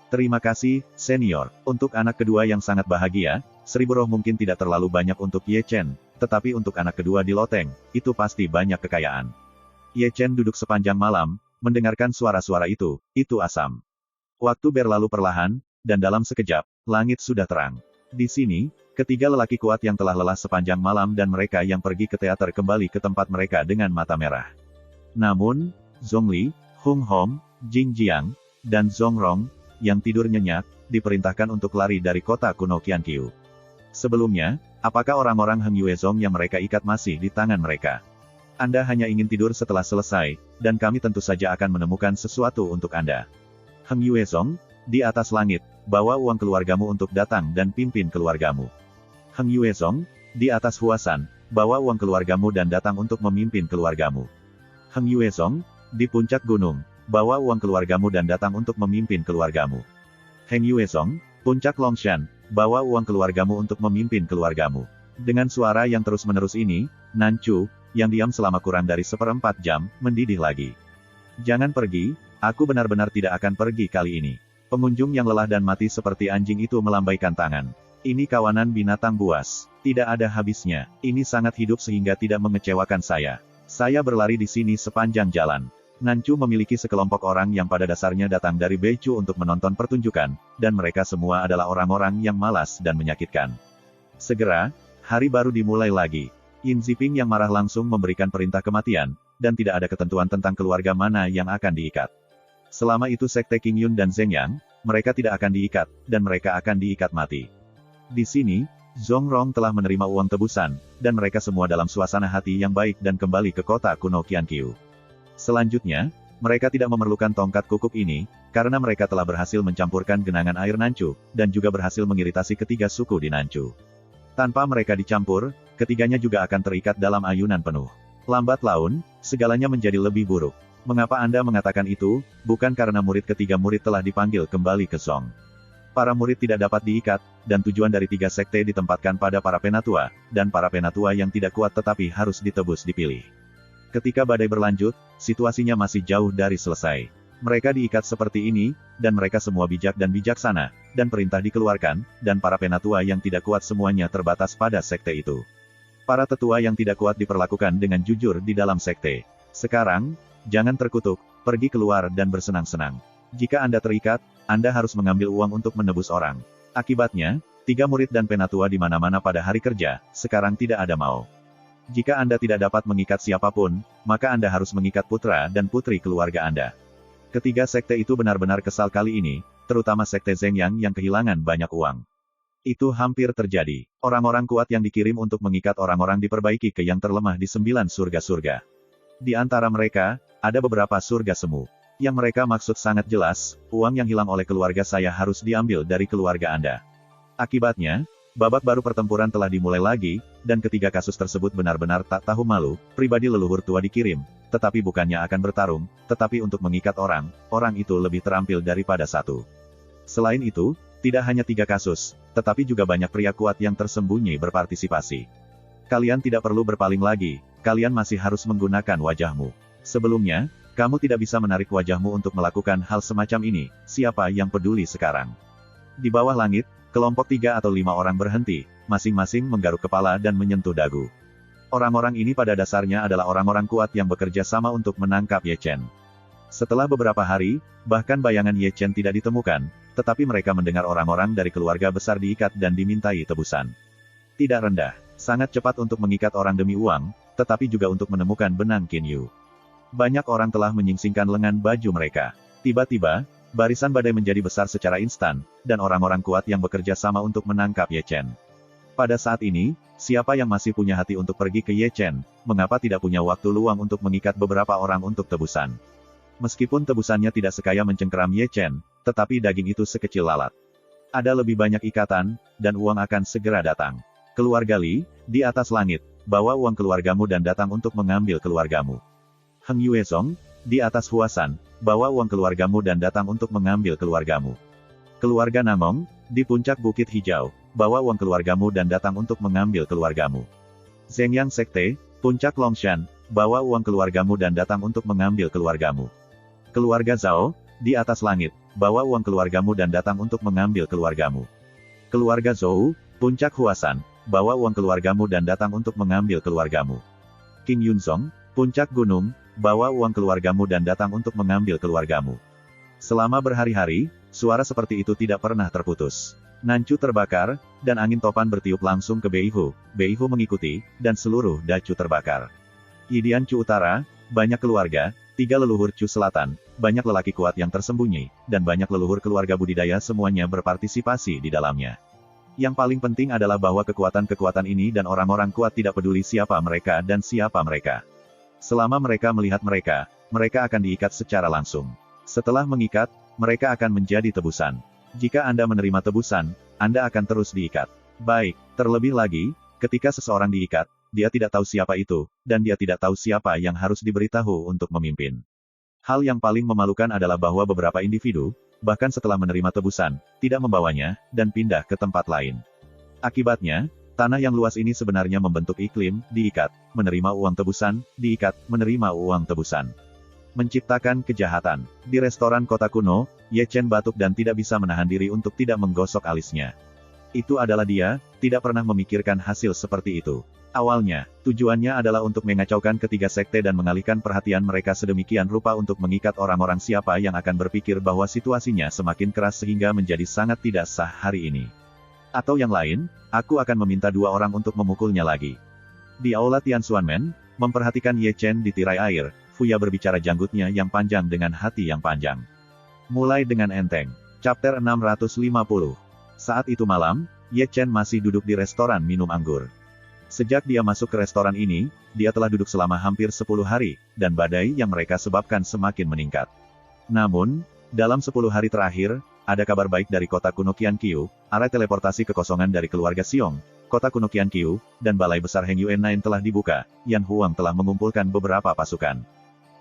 Terima kasih, senior. Untuk anak kedua yang sangat bahagia, 1000 roh mungkin tidak terlalu banyak untuk Ye Chen, tetapi untuk anak kedua di loteng, itu pasti banyak kekayaan. Ye Chen duduk sepanjang malam, mendengarkan suara-suara itu asam. Waktu berlalu perlahan, dan dalam sekejap, langit sudah terang. Di sini, ketiga lelaki kuat yang telah lelah sepanjang malam dan mereka yang pergi ke teater kembali ke tempat mereka dengan mata merah. Namun, Zhongli, Hung Hom, Jing Jiang, dan Zhong Rong, yang tidur nyenyak, diperintahkan untuk lari dari kota kuno Qianqiu. Sebelumnya, apakah orang-orang Heng Yuezong yang mereka ikat masih di tangan mereka? Anda hanya ingin tidur setelah selesai, dan kami tentu saja akan menemukan sesuatu untuk Anda. Heng Yuezong, di atas langit, bawa uang keluargamu untuk datang dan pimpin keluargamu. Heng Yuezong, di atas Huasan, bawa uang keluargamu dan datang untuk memimpin keluargamu. Heng Yuezong, di puncak gunung, bawa uang keluargamu dan datang untuk memimpin keluargamu. Heng Yuezong, puncak Longshan, bawa uang keluargamu untuk memimpin keluargamu. Dengan suara yang terus-menerus ini, Nancu, yang diam selama kurang dari 1/4 jam, mendidih lagi. Jangan pergi, aku benar-benar tidak akan pergi kali ini. Pengunjung yang lelah dan mati seperti anjing itu melambaikan tangan. Ini kawanan binatang buas. Tidak ada habisnya. Ini sangat hidup sehingga tidak mengecewakan saya. Saya berlari di sini sepanjang jalan. Nancu memiliki sekelompok orang yang pada dasarnya datang dari Beichu untuk menonton pertunjukan, dan mereka semua adalah orang-orang yang malas dan menyakitkan. Segera, hari baru dimulai lagi. Yin Ziping yang marah langsung memberikan perintah kematian, dan tidak ada ketentuan tentang keluarga mana yang akan diikat. Selama itu Sekte King Yun dan Zheng Yang, mereka tidak akan diikat, dan mereka akan diikat mati. Di sini, Zhong Rong telah menerima uang tebusan, dan mereka semua dalam suasana hati yang baik dan kembali ke kota kuno Qianqiu. Selanjutnya, mereka tidak memerlukan tongkat kukuk ini, karena mereka telah berhasil mencampurkan genangan air Nancu, dan juga berhasil mengiritasi ketiga suku di Nancu. Tanpa mereka dicampur, ketiganya juga akan terikat dalam ayunan penuh. Lambat laun, segalanya menjadi lebih buruk. Mengapa Anda mengatakan itu? Bukan karena ketiga murid telah dipanggil kembali ke Song. Para murid tidak dapat diikat, dan tujuan dari 3 sekte ditempatkan pada para penatua, dan para penatua yang tidak kuat tetapi harus ditebus dipilih. Ketika badai berlanjut, situasinya masih jauh dari selesai. Mereka diikat seperti ini, dan mereka semua bijak dan bijaksana, dan perintah dikeluarkan, dan para penatua yang tidak kuat semuanya terbatas pada sekte itu. Para tetua yang tidak kuat diperlakukan dengan jujur di dalam sekte. Sekarang, jangan terkutuk, pergi keluar dan bersenang-senang. Jika Anda terikat, Anda harus mengambil uang untuk menebus orang. Akibatnya, 3 murid dan penatua di mana-mana pada hari kerja, sekarang tidak ada mau. Jika Anda tidak dapat mengikat siapapun, maka Anda harus mengikat putra dan putri keluarga Anda. Ketiga sekte itu benar-benar kesal kali ini, terutama sekte Zheng Yang kehilangan banyak uang. Itu hampir terjadi. Orang-orang kuat yang dikirim untuk mengikat orang-orang diperbaiki ke yang terlemah di 9 surga-surga. Di antara mereka, ada beberapa surga semu. Yang mereka maksud sangat jelas, uang yang hilang oleh keluarga saya harus diambil dari keluarga Anda. Akibatnya, babak baru pertempuran telah dimulai lagi, dan ketiga kasus tersebut benar-benar tak tahu malu, pribadi leluhur tua dikirim, tetapi bukannya akan bertarung, tetapi untuk mengikat orang, orang itu lebih terampil daripada satu. Selain itu, tidak hanya 3 kasus, tetapi juga banyak pria kuat yang tersembunyi berpartisipasi. Kalian tidak perlu berpaling lagi, kalian masih harus menggunakan wajahmu. Sebelumnya, kamu tidak bisa menarik wajahmu untuk melakukan hal semacam ini, siapa yang peduli sekarang? Di bawah langit, kelompok 3 atau 5 orang berhenti, masing-masing menggaruk kepala dan menyentuh dagu. Orang-orang ini pada dasarnya adalah orang-orang kuat yang bekerja sama untuk menangkap Ye Chen. Setelah beberapa hari, bahkan bayangan Ye Chen tidak ditemukan, tetapi mereka mendengar orang-orang dari keluarga besar diikat dan dimintai tebusan. Tidak rendah, sangat cepat untuk mengikat orang demi uang, tetapi juga untuk menemukan benang Qin Yu. Banyak orang telah menyingsingkan lengan baju mereka. Tiba-tiba, barisan badai menjadi besar secara instan, dan orang-orang kuat yang bekerja sama untuk menangkap Ye Chen. Pada saat ini, siapa yang masih punya hati untuk pergi ke Ye Chen, mengapa tidak punya waktu luang untuk mengikat beberapa orang untuk tebusan? Meskipun tebusannya tidak sekaya mencengkeram Ye Chen, tetapi daging itu sekecil lalat. Ada lebih banyak ikatan, dan uang akan segera datang. Keluarga Li, di atas langit, bawa uang keluargamu dan datang untuk mengambil keluargamu. Heng Yuezong, di atas Huasan, bawa uang keluargamu dan datang untuk mengambil keluargamu. Keluarga Namong, di puncak Bukit Hijau, bawa uang keluargamu dan datang untuk mengambil keluargamu. Zhengyang Sekte, puncak Longshan, bawa uang keluargamu dan datang untuk mengambil keluargamu. Keluarga Zhao, di atas langit, bawa uang keluargamu dan datang untuk mengambil keluargamu. Keluarga Zhou, puncak Huasan, bawa uang keluargamu dan datang untuk mengambil keluargamu. King Yunzong, puncak gunung, bawa uang keluargamu dan datang untuk mengambil keluargamu. Selama berhari-hari, suara seperti itu tidak pernah terputus. Nancu terbakar, dan angin topan bertiup langsung ke Beihu. Beihu mengikuti, dan seluruh dacu terbakar. Yidian Chu Utara, banyak keluarga, 3 leluhur Chu Selatan, banyak lelaki kuat yang tersembunyi, dan banyak leluhur keluarga budidaya semuanya berpartisipasi di dalamnya. Yang paling penting adalah bahwa kekuatan-kekuatan ini dan orang-orang kuat tidak peduli siapa mereka dan siapa mereka. Selama mereka melihat mereka, mereka akan diikat secara langsung. Setelah mengikat, mereka akan menjadi tebusan. Jika Anda menerima tebusan, Anda akan terus diikat. Baik, terlebih lagi, ketika seseorang diikat, dia tidak tahu siapa itu, dan dia tidak tahu siapa yang harus diberitahu untuk memimpin. Hal yang paling memalukan adalah bahwa beberapa individu, bahkan setelah menerima tebusan, tidak membawanya, dan pindah ke tempat lain. Akibatnya, tanah yang luas ini sebenarnya membentuk iklim, diikat, menerima uang tebusan, diikat, menerima uang tebusan. Menciptakan kejahatan. Di restoran kota kuno, Ye Chen batuk dan tidak bisa menahan diri untuk tidak menggosok alisnya. Itu adalah dia, tidak pernah memikirkan hasil seperti itu. Awalnya, tujuannya adalah untuk mengacaukan ketiga sekte dan mengalihkan perhatian mereka sedemikian rupa untuk mengikat orang-orang siapa yang akan berpikir bahwa situasinya semakin keras sehingga menjadi sangat tidak sah hari ini. Atau yang lain, aku akan meminta 2 orang untuk memukulnya lagi. Di aula Tianxuanmen, memperhatikan Ye Chen di tirai air, Fuya berbicara janggutnya yang panjang dengan hati yang panjang. Mulai dengan enteng. Chapter 650. Saat itu malam, Ye Chen masih duduk di restoran minum anggur. Sejak dia masuk ke restoran ini, dia telah duduk selama hampir 10 hari, dan badai yang mereka sebabkan semakin meningkat. Namun, dalam 10 hari terakhir, ada kabar baik dari kota kuno Qianqiu, area teleportasi kekosongan dari keluarga Xiong, kota kuno Qianqiu, dan balai besar Heng Yuan telah dibuka, Yan Huang telah mengumpulkan beberapa pasukan.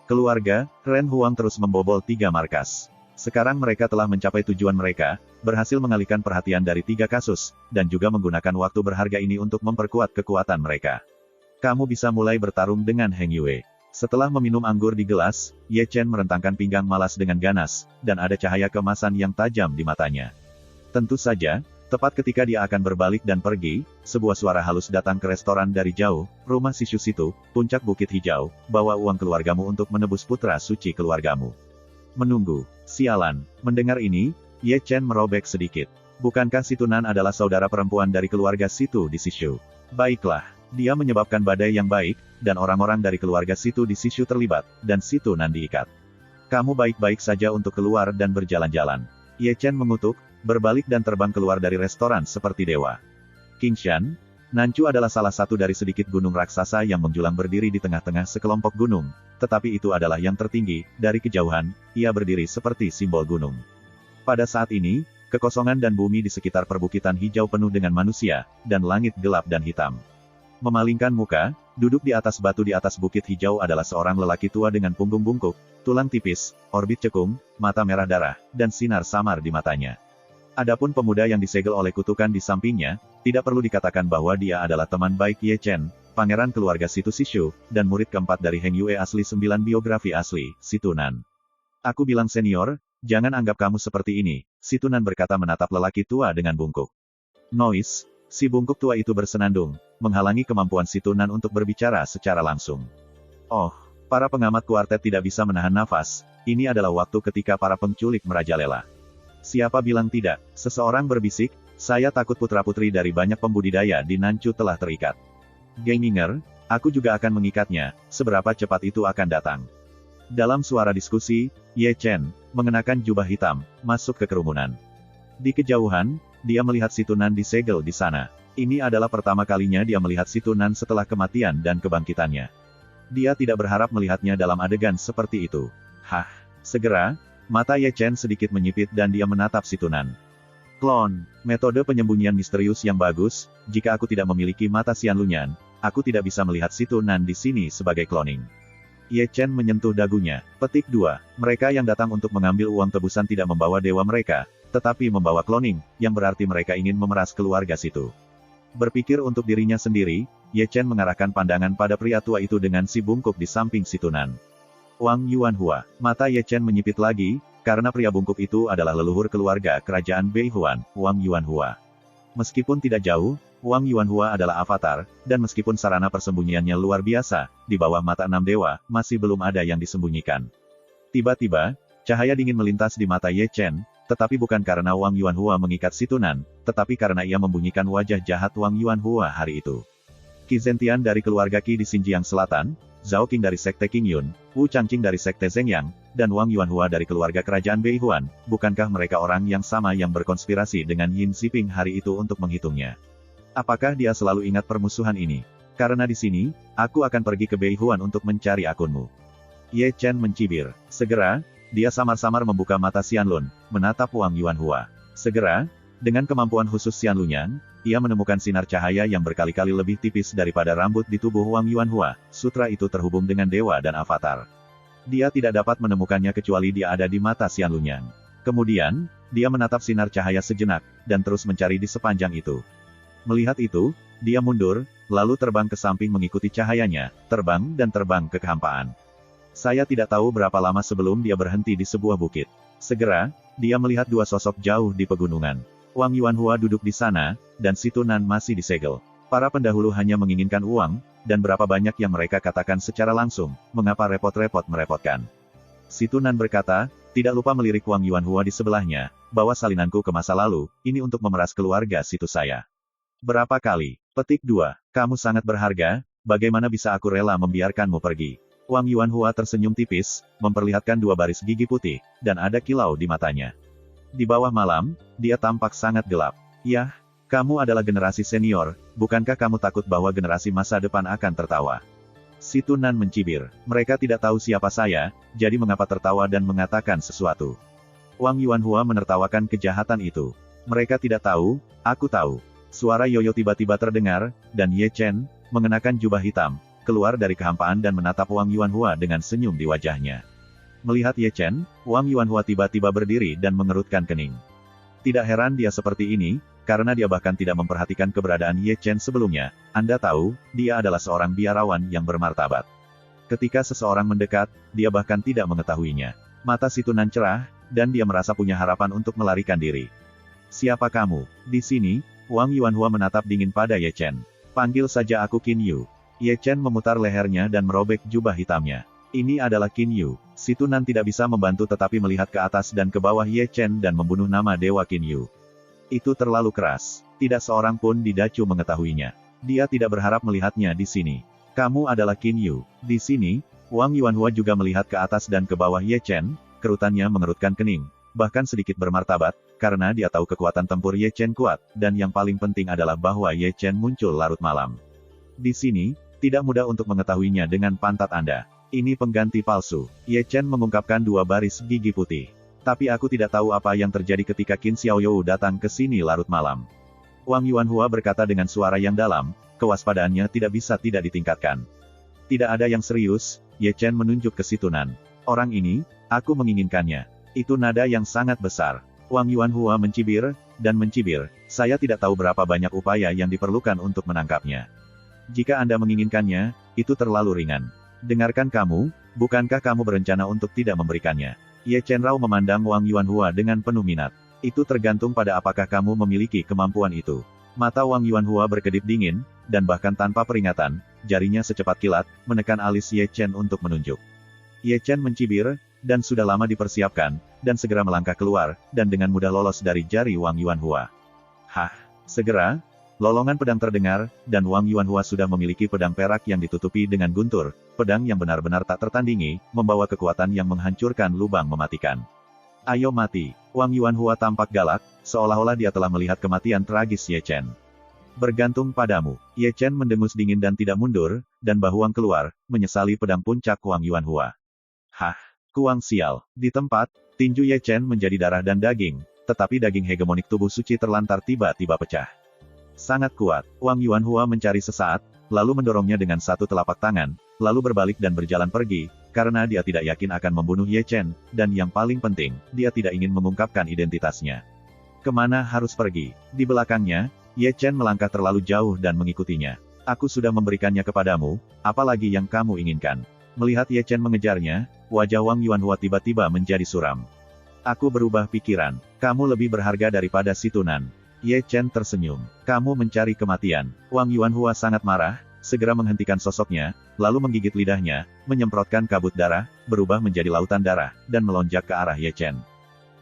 Keluarga Ren Huang terus membobol 3 markas. Sekarang mereka telah mencapai tujuan mereka, berhasil mengalihkan perhatian dari 3 kasus, dan juga menggunakan waktu berharga ini untuk memperkuat kekuatan mereka. Kamu bisa mulai bertarung dengan Heng Yue. Setelah meminum anggur di gelas, Ye Chen merentangkan pinggang malas dengan ganas, dan ada cahaya keemasan yang tajam di matanya. Tentu saja, tepat ketika dia akan berbalik dan pergi, sebuah suara halus datang ke restoran dari jauh, rumah Sishu situ, puncak Bukit Hijau, bawa uang keluargamu untuk menebus putra suci keluargamu. Menunggu. Sialan. Mendengar ini, Ye Chen merobek sedikit. Bukankah si Tunan adalah saudara perempuan dari keluarga situ di Sishu? Baiklah. Dia menyebabkan badai yang baik, dan orang-orang dari keluarga situ di Sishu terlibat, dan si Tunan diikat. Kamu baik-baik saja untuk keluar dan berjalan-jalan. Ye Chen mengutuk, berbalik dan terbang keluar dari restoran seperti dewa. Qingshan, Nanchu adalah salah satu dari sedikit gunung raksasa yang menjulang berdiri di tengah-tengah sekelompok gunung, tetapi itu adalah yang tertinggi. Dari kejauhan, ia berdiri seperti simbol gunung. Pada saat ini, kekosongan dan bumi di sekitar perbukitan hijau penuh dengan manusia, dan langit gelap dan hitam. Memalingkan muka, duduk di atas batu di atas bukit hijau adalah seorang lelaki tua dengan punggung bungkuk, tulang tipis, orbit cekung, mata merah darah, dan sinar samar di matanya. Adapun pemuda yang disegel oleh kutukan di sampingnya, tidak perlu dikatakan bahwa dia adalah teman baik Ye Chen, pangeran keluarga Situ Sishu, dan murid keempat dari Heng Yue asli 9 biografi asli, Situ Nan. Aku bilang senior, jangan anggap kamu seperti ini, Situ Nan berkata menatap lelaki tua dengan bungkuk. Noise, si bungkuk tua itu bersenandung, menghalangi kemampuan Situ Nan untuk berbicara secara langsung. Oh, para pengamat kuartet tidak bisa menahan nafas, ini adalah waktu ketika para penculik merajalela. Siapa bilang tidak? Seseorang berbisik, saya takut putra-putri dari banyak pembudidaya di Nanchu telah terikat. Genginger, aku juga akan mengikatnya, seberapa cepat itu akan datang. Dalam suara diskusi, Ye Chen, mengenakan jubah hitam, masuk ke kerumunan. Di kejauhan, dia melihat Situ Nan disegel di sana. Ini adalah pertama kalinya dia melihat Situ Nan setelah kematian dan kebangkitannya. Dia tidak berharap melihatnya dalam adegan seperti itu. Hah, segera, mata Ye Chen sedikit menyipit dan dia menatap Situ Nan. Klon, metode penyembunyian misterius yang bagus, jika aku tidak memiliki mata Xian Lunyan, aku tidak bisa melihat Situ Nan di sini sebagai cloning. Ye Chen menyentuh dagunya. Petik 2. Mereka yang datang untuk mengambil uang tebusan tidak membawa dewa mereka, tetapi membawa cloning, yang berarti mereka ingin memeras keluarga Situ. Berpikir untuk dirinya sendiri, Ye Chen mengarahkan pandangan pada pria tua itu dengan si bungkuk di samping Situ Nan. Wang Yuanhua. Mata Ye Chen menyipit lagi, karena pria bungkuk itu adalah leluhur keluarga kerajaan Beihuan, Wang Yuanhua. Meskipun tidak jauh, Wang Yuanhua adalah avatar, dan meskipun sarana persembunyiannya luar biasa, di bawah mata 6 dewa, masih belum ada yang disembunyikan. Tiba-tiba, cahaya dingin melintas di mata Ye Chen, tetapi bukan karena Wang Yuanhua mengikat Situ Nan, tetapi karena ia membunyikan wajah jahat Wang Yuanhua hari itu. Qi Zentian dari keluarga Qi di Xinjiang Selatan, Zhao Qing dari sekte Qingyun, Wu Changqing dari sekte Zhengyang, dan Wang Yuanhua dari keluarga kerajaan Beihuan, bukankah mereka orang yang sama yang berkonspirasi dengan Yin Xiping hari itu untuk menghitungnya? Apakah dia selalu ingat permusuhan ini? Karena di sini, aku akan pergi ke Beihuan untuk mencari akunmu. Ye Chen mencibir. Segera, dia samar-samar membuka mata Xianlun, menatap Wang Yuanhua. Segera, dengan kemampuan khusus Xianlunyan, ia menemukan sinar cahaya yang berkali-kali lebih tipis daripada rambut di tubuh Wang Yuanhua. Sutra itu terhubung dengan dewa dan avatar. Dia tidak dapat menemukannya kecuali dia ada di mata Xianlunyan. Kemudian, dia menatap sinar cahaya sejenak, dan terus mencari di sepanjang itu. Melihat itu, dia mundur, lalu terbang ke samping mengikuti cahayanya, terbang dan terbang ke kehampaan. Saya tidak tahu berapa lama sebelum dia berhenti di sebuah bukit. Segera, dia melihat dua sosok jauh di pegunungan. Wang Yuanhua duduk di sana, dan Situ Nan masih disegel. Para pendahulu hanya menginginkan uang, dan berapa banyak yang mereka katakan secara langsung, mengapa repot-repot merepotkan. Situ Nan berkata, tidak lupa melirik Wang Yuanhua di sebelahnya, bawa salinanku ke masa lalu, ini untuk memeras keluarga Situ saya. Berapa kali? Petik 2. Kamu sangat berharga, bagaimana bisa aku rela membiarkanmu pergi? Wang Yuanhua tersenyum tipis, memperlihatkan dua baris gigi putih, dan ada kilau di matanya. Di bawah malam, dia tampak sangat gelap. Yah, kamu adalah generasi senior, bukankah kamu takut bahwa generasi masa depan akan tertawa? Situ Nan mencibir. Mereka tidak tahu siapa saya, jadi mengapa tertawa dan mengatakan sesuatu? Wang Yuanhua menertawakan kejahatan itu. Mereka tidak tahu, aku tahu. Suara yoyo tiba-tiba terdengar, dan Ye Chen, mengenakan jubah hitam, keluar dari kehampaan dan menatap Wang Yuanhua dengan senyum di wajahnya. Melihat Ye Chen, Wang Yuanhua tiba-tiba berdiri dan mengerutkan kening. Tidak heran dia seperti ini, karena dia bahkan tidak memperhatikan keberadaan Ye Chen sebelumnya. Anda tahu, dia adalah seorang biarawan yang bermartabat. Ketika seseorang mendekat, dia bahkan tidak mengetahuinya. Mata Situ Nan cerah, dan dia merasa punya harapan untuk melarikan diri. Siapa kamu? Di sini, Wang Yuanhua menatap dingin pada Ye Chen. Panggil saja aku Qin Yu. Ye Chen memutar lehernya dan merobek jubah hitamnya. Ini adalah Qin Yu. Situ Nan tidak bisa membantu tetapi melihat ke atas dan ke bawah Ye Chen dan membunuh nama Dewa Qin Yu. Itu terlalu keras. Tidak seorang pun di Dacu mengetahuinya. Dia tidak berharap melihatnya di sini. Kamu adalah Qin Yu. Di sini, Wang Yuanhua juga melihat ke atas dan ke bawah Ye Chen, kerutannya mengerutkan kening. bahkan sedikit bermartabat, karena dia tahu kekuatan tempur Ye Chen kuat, dan yang paling penting adalah bahwa Ye Chen muncul larut malam. Di sini, tidak mudah untuk mengetahuinya dengan pantat Anda. Ini pengganti palsu. Ye Chen mengungkapkan dua baris gigi putih. Tapi aku tidak tahu apa yang terjadi ketika Qin Xiaoyou datang ke sini larut malam. Wang Yuanhua berkata dengan suara yang dalam, kewaspadaannya tidak bisa tidak ditingkatkan. Tidak ada yang serius, Ye Chen menunjuk ke si Tunan. Orang ini, aku menginginkannya. Itu nada yang sangat besar. Wang Yuanhua mencibir, dan mencibir, saya tidak tahu berapa banyak upaya yang diperlukan untuk menangkapnya. Jika Anda menginginkannya, itu terlalu ringan. Dengarkan kamu, bukankah kamu berencana untuk tidak memberikannya? Ye Chen Rao memandang Wang Yuanhua dengan penuh minat. Itu tergantung pada apakah kamu memiliki kemampuan itu. Mata Wang Yuanhua berkedip dingin, dan bahkan tanpa peringatan, jarinya secepat kilat, menekan alis Ye Chen untuk menunjuk. Ye Chen mencibir, dan sudah lama dipersiapkan, dan segera melangkah keluar, dan dengan mudah lolos dari jari Wang Yuanhua. Hah, segera, lolongan pedang terdengar, dan Wang Yuanhua sudah memiliki pedang perak yang ditutupi dengan guntur, pedang yang benar-benar tak tertandingi, membawa kekuatan yang menghancurkan lubang mematikan. Ayo mati, Wang Yuanhua tampak galak, seolah-olah dia telah melihat kematian tragis Ye Chen. Bergantung padamu, Ye Chen mendengus dingin dan tidak mundur, dan bahuang keluar, menyesali pedang puncak Wang Yuanhua. Hah, kuang sial, di tempat, tinju Ye Chen menjadi darah dan daging, tetapi daging hegemonik tubuh suci terlantar tiba-tiba pecah. Sangat kuat, Wang Yuanhua mencari sesaat, lalu mendorongnya dengan satu telapak tangan, lalu berbalik dan berjalan pergi, karena dia tidak yakin akan membunuh Ye Chen, dan yang paling penting, dia tidak ingin mengungkapkan identitasnya. Kemana harus pergi? Di belakangnya, Ye Chen melangkah terlalu jauh dan mengikutinya. Aku sudah memberikannya kepadamu, apalagi yang kamu inginkan. Melihat Ye Chen mengejarnya, wajah Wang Yuanhua tiba-tiba menjadi suram. Aku berubah pikiran, kamu lebih berharga daripada si Tunan. Ye Chen tersenyum. Kamu mencari kematian. Wang Yuanhua sangat marah, segera menghentikan sosoknya, lalu menggigit lidahnya, menyemprotkan kabut darah, berubah menjadi lautan darah, dan melonjak ke arah Ye Chen.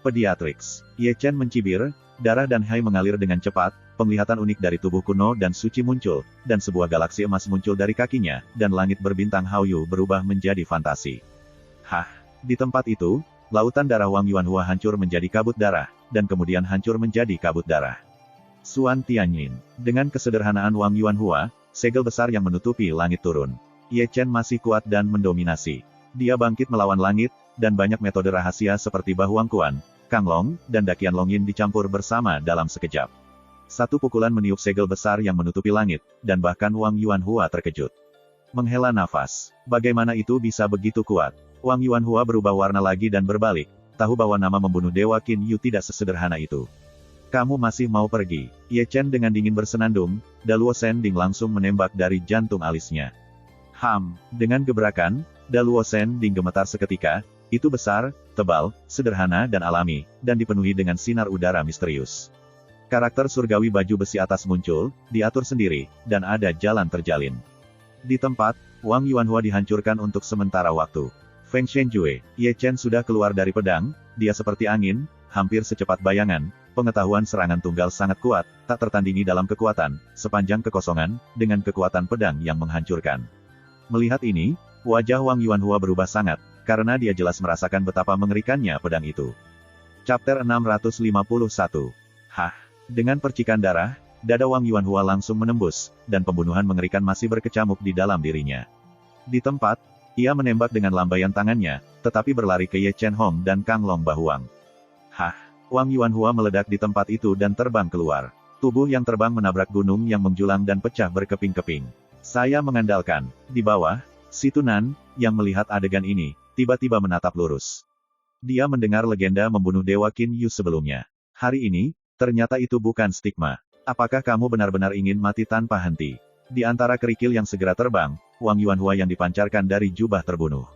Pediatrix. Ye Chen mencibir, darah dan hai mengalir dengan cepat, penglihatan unik dari tubuh kuno dan suci muncul, dan sebuah galaksi emas muncul dari kakinya, dan langit berbintang Haoyu berubah menjadi fantasi. Hah, di tempat itu, lautan darah Wang Yuanhua hancur menjadi kabut darah, dan kemudian hancur menjadi kabut darah. Suan Tianyin. Dengan kesederhanaan Wang Yuanhua, segel besar yang menutupi langit turun. Ye Chen masih kuat dan mendominasi. Dia bangkit melawan langit, dan banyak metode rahasia seperti Bahuang Kuan, Kang Long, dan Dakian Longyin dicampur bersama dalam sekejap. Satu pukulan meniup segel besar yang menutupi langit, dan bahkan Wang Yuanhua terkejut. Menghela nafas. Bagaimana itu bisa begitu kuat? Wang Yuanhua berubah warna lagi dan berbalik, tahu bahwa nama membunuh Dewa Qin Yu tidak sesederhana itu. Kamu masih mau pergi? Ye Chen dengan dingin bersenandung, Daluo Sending langsung menembak dari jantung alisnya. Dengan gebrakan, Daluo Sending gemetar seketika, itu besar, tebal, sederhana dan alami, dan dipenuhi dengan sinar udara misterius. Karakter surgawi baju besi atas muncul, diatur sendiri, dan ada jalan terjalin. Di tempat, Wang Yuanhua dihancurkan untuk sementara waktu. Feng Shenjue, Ye Chen sudah keluar dari pedang, dia seperti angin, hampir secepat bayangan, pengetahuan serangan tunggal sangat kuat, tak tertandingi dalam kekuatan, sepanjang kekosongan, dengan kekuatan pedang yang menghancurkan. Melihat ini, wajah Wang Yuanhua berubah sangat, karena dia jelas merasakan betapa mengerikannya pedang itu. Chapter 651. Hah! Dengan percikan darah, dada Wang Yuanhua langsung menembus, dan pembunuhan mengerikan masih berkecamuk di dalam dirinya. Di tempat, ia menembak dengan lambaian tangannya, tetapi berlari ke Ye Chen Hong dan Kang Long Bahuang. Hah! Wang Yuanhua meledak di tempat itu dan terbang keluar. Tubuh yang terbang menabrak gunung yang menjulang dan pecah berkeping-keping. Saya mengandalkan. Di bawah, si Tunan, yang melihat adegan ini, tiba-tiba menatap lurus. Dia mendengar legenda membunuh Dewa Qin Yu sebelumnya. Hari ini, ternyata itu bukan stigma. Apakah kamu benar-benar ingin mati tanpa henti? Di antara kerikil yang segera terbang, Wang Yuanhua yang dipancarkan dari jubah terbunuh.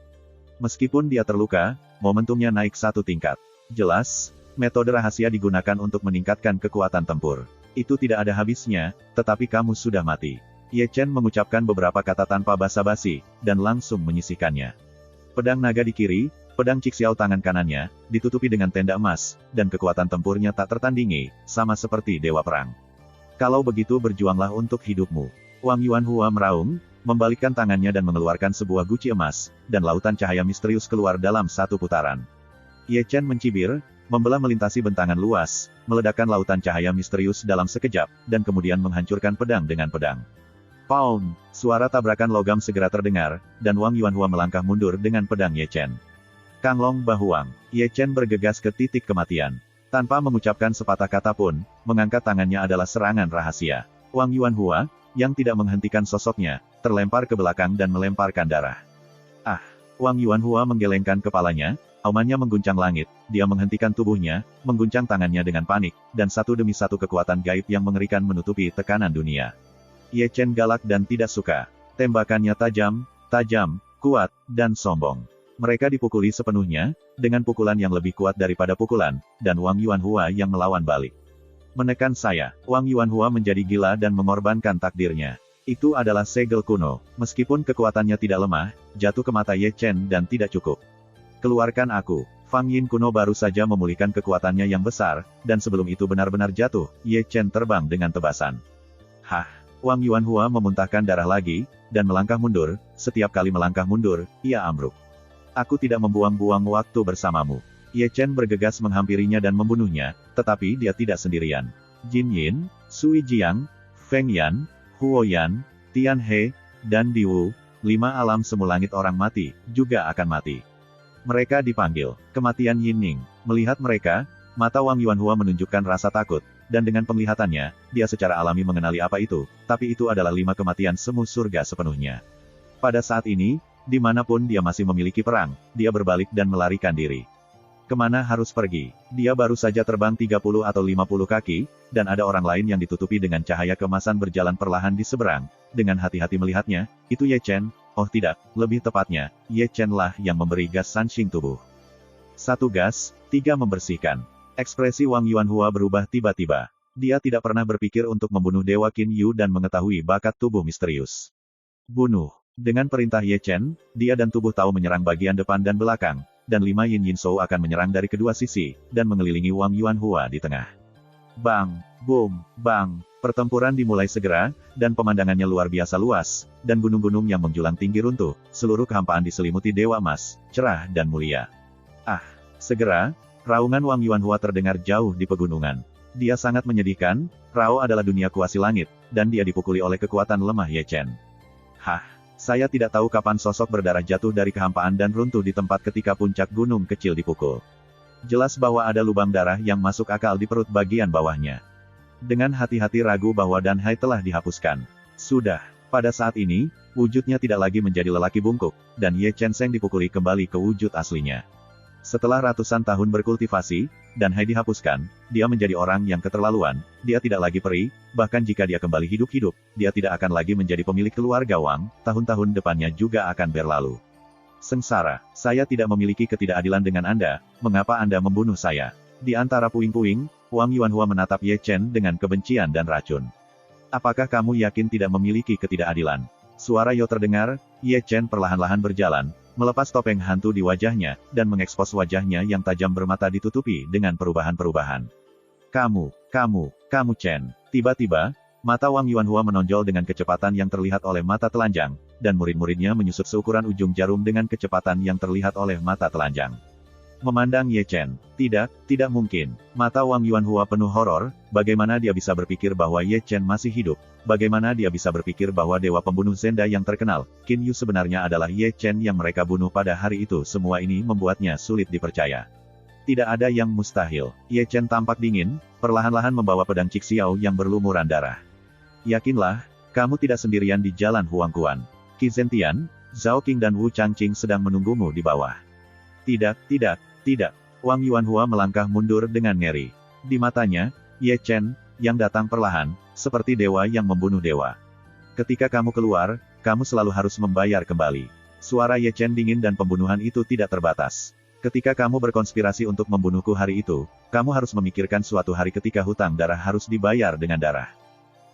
Meskipun dia terluka, momentumnya naik satu tingkat. Jelas, metode rahasia digunakan untuk meningkatkan kekuatan tempur. Itu tidak ada habisnya, tetapi kamu sudah mati. Ye Chen mengucapkan beberapa kata tanpa basa-basi, dan langsung menyisihkannya. Pedang naga di kiri, pedang Cixiao tangan kanannya, ditutupi dengan tenda emas, dan kekuatan tempurnya tak tertandingi, sama seperti dewa perang. Kalau begitu berjuanglah untuk hidupmu. Wang Yuanhua meraung, membalikkan tangannya dan mengeluarkan sebuah guci emas, dan lautan cahaya misterius keluar dalam satu putaran. Ye Chen mencibir, membelah melintasi bentangan luas, meledakkan lautan cahaya misterius dalam sekejap, dan kemudian menghancurkan pedang dengan pedang. Pound! Suara tabrakan logam segera terdengar, dan Wang Yuanhua melangkah mundur dengan pedang Ye Chen. Kang Long Bahuang. Ye Chen bergegas ke titik kematian. Tanpa mengucapkan sepatah kata pun, mengangkat tangannya adalah serangan rahasia. Wang Yuanhua, yang tidak menghentikan sosoknya, terlempar ke belakang dan melemparkan darah. Ah! Wang Yuanhua menggelengkan kepalanya, aumannya mengguncang langit, dia menghentikan tubuhnya, mengguncang tangannya dengan panik, dan satu demi satu kekuatan gaib yang mengerikan menutupi tekanan dunia. Ye Chen galak dan tidak suka. Tembakannya tajam, kuat, dan sombong. Mereka dipukuli sepenuhnya, dengan pukulan yang lebih kuat daripada pukulan, dan Wang Yuanhua yang melawan balik. Menekan saya, Wang Yuanhua menjadi gila dan mengorbankan takdirnya. Itu adalah segel kuno. Meskipun kekuatannya tidak lemah, jatuh ke mata Ye Chen dan tidak cukup. Keluarkan aku. Fang Yin kuno baru saja memulihkan kekuatannya yang besar, dan sebelum itu benar-benar jatuh, Ye Chen terbang dengan tebasan. Hah! Wang Yuanhua memuntahkan darah lagi, dan melangkah mundur. Setiap kali melangkah mundur, ia ambruk. Aku tidak membuang-buang waktu bersamamu. Ye Chen bergegas menghampirinya dan membunuhnya, tetapi dia tidak sendirian. Jin Yin, Sui Jiang, Feng Yan, Huo Yan, Tian He, dan Diwu, 5 alam semu langit orang mati, juga akan mati. Mereka dipanggil kematian Yinning. Melihat mereka, mata Wang Yuanhua menunjukkan rasa takut, dan dengan penglihatannya, dia secara alami mengenali apa itu, tapi itu adalah 5 kematian semu surga sepenuhnya. Pada saat ini, dimanapun dia masih memiliki perang, dia berbalik dan melarikan diri. Kemana harus pergi? Dia baru saja terbang 30 atau 50 kaki, dan ada orang lain yang ditutupi dengan cahaya kemasan berjalan perlahan di seberang. Dengan hati-hati melihatnya, itu Ye Chen. Oh tidak, lebih tepatnya, Ye Chen lah yang memberi gas sansing tubuh. 1 gas, 3 membersihkan. Ekspresi Wang Yuanhua berubah tiba-tiba. Dia tidak pernah berpikir untuk membunuh Dewa Qin Yu dan mengetahui bakat tubuh misterius. Bunuh. Dengan perintah Ye Chen, dia dan tubuh Tao menyerang bagian depan dan belakang, dan 5 Yin Yin Shou akan menyerang dari kedua sisi, dan mengelilingi Wang Yuanhua di tengah. Bang! Boom! Bang! Pertempuran dimulai segera, dan pemandangannya luar biasa luas, dan gunung-gunung yang menjulang tinggi runtuh, seluruh kehampaan diselimuti dewa emas, cerah dan mulia. Ah! Segera, raungan Wang Yuanhua terdengar jauh di pegunungan. Dia sangat menyedihkan, Rao adalah dunia kuasi langit, dan dia dipukuli oleh kekuatan lemah Ye Chen. Hah! Saya tidak tahu kapan sosok berdarah jatuh dari kehampaan dan runtuh di tempat ketika puncak gunung kecil dipukul. Jelas bahwa ada lubang darah yang masuk akal di perut bagian bawahnya. Dengan hati-hati ragu bahwa Dan Hai telah dihapuskan. Sudah, pada saat ini, wujudnya tidak lagi menjadi lelaki bungkuk, dan Ye Chen Seng dipukuli kembali ke wujud aslinya. Setelah ratusan tahun berkultivasi, Dan Hai dihapuskan, dia menjadi orang yang keterlaluan, dia tidak lagi peri, bahkan jika dia kembali hidup-hidup, dia tidak akan lagi menjadi pemilik keluarga Wang, tahun-tahun depannya juga akan berlalu. Sengsara, saya tidak memiliki ketidakadilan dengan Anda, mengapa Anda membunuh saya? Di antara puing-puing, Wang Yuanhua menatap Ye Chen dengan kebencian dan racun. Apakah kamu yakin tidak memiliki ketidakadilan? Suara Yo terdengar, Ye Chen perlahan-lahan berjalan, melepas topeng hantu di wajahnya, dan mengekspos wajahnya yang tajam bermata ditutupi dengan perubahan-perubahan. Kamu Chen. Tiba-tiba, mata Wang Yuanhua menonjol dengan kecepatan yang terlihat oleh mata telanjang, dan murid-muridnya menyusup seukuran ujung jarum dengan kecepatan yang terlihat oleh mata telanjang. Memandang Ye Chen. Tidak mungkin. Mata Wang Yuanhua penuh horor, bagaimana dia bisa berpikir bahwa Ye Chen masih hidup? Bagaimana dia bisa berpikir bahwa dewa pembunuh Zenda yang terkenal, Qin Yu sebenarnya adalah Ye Chen yang mereka bunuh pada hari itu? Semua ini membuatnya sulit dipercaya. Tidak ada yang mustahil. Ye Chen tampak dingin, perlahan-lahan membawa pedang Cixiao yang berlumuran darah. Yakinlah, kamu tidak sendirian di jalan Huangquan. Qi Zentian, Zhao Qing dan Wu Changqing sedang menunggumu di bawah. Tidak. Wang Yuanhua melangkah mundur dengan ngeri. Di matanya, Ye Chen, yang datang perlahan, seperti dewa yang membunuh dewa. Ketika kamu keluar, kamu selalu harus membayar kembali. Suara Ye Chen dingin dan pembunuhan itu tidak terbatas. Ketika kamu berkonspirasi untuk membunuhku hari itu, kamu harus memikirkan suatu hari ketika hutang darah harus dibayar dengan darah.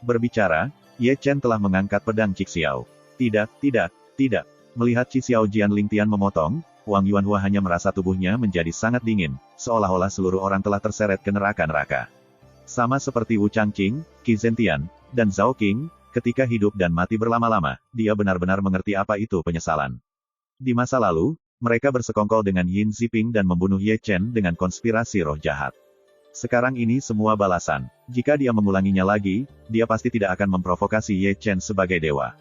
Berbicara, Ye Chen telah mengangkat pedang Cixiao. Tidak. Melihat Cixiao Jian Lingtian memotong, Wang Yuanhua hanya merasa tubuhnya menjadi sangat dingin, seolah-olah seluruh orang telah terseret ke neraka-neraka. Sama seperti Wu Changqing, Qi Zentian, dan Zhao Qing, ketika hidup dan mati berlama-lama, dia benar-benar mengerti apa itu penyesalan. Di masa lalu, mereka bersekongkol dengan Yin Ziping dan membunuh Ye Chen dengan konspirasi roh jahat. Sekarang ini semua balasan. Jika dia mengulanginya lagi, dia pasti tidak akan memprovokasi Ye Chen sebagai dewa.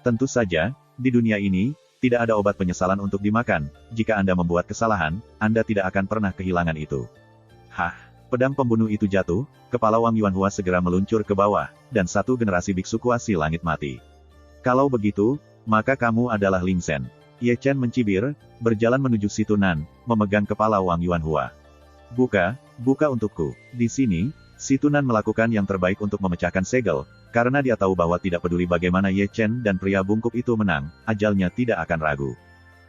Tentu saja, di dunia ini, tidak ada obat penyesalan untuk dimakan. Jika Anda membuat kesalahan, Anda tidak akan pernah kehilangan itu. Hah! Pedang pembunuh itu jatuh, kepala Wang Yuanhua segera meluncur ke bawah, dan satu generasi biksu kuasi langit mati. Kalau begitu, maka kamu adalah Ling Zhen. Ye Chen mencibir, berjalan menuju situ Nan, memegang kepala Wang Yuanhua. Buka untukku. Di sini, si Tunan melakukan yang terbaik untuk memecahkan segel, karena dia tahu bahwa tidak peduli bagaimana Ye Chen dan pria bungkuk itu menang, ajalnya tidak akan ragu.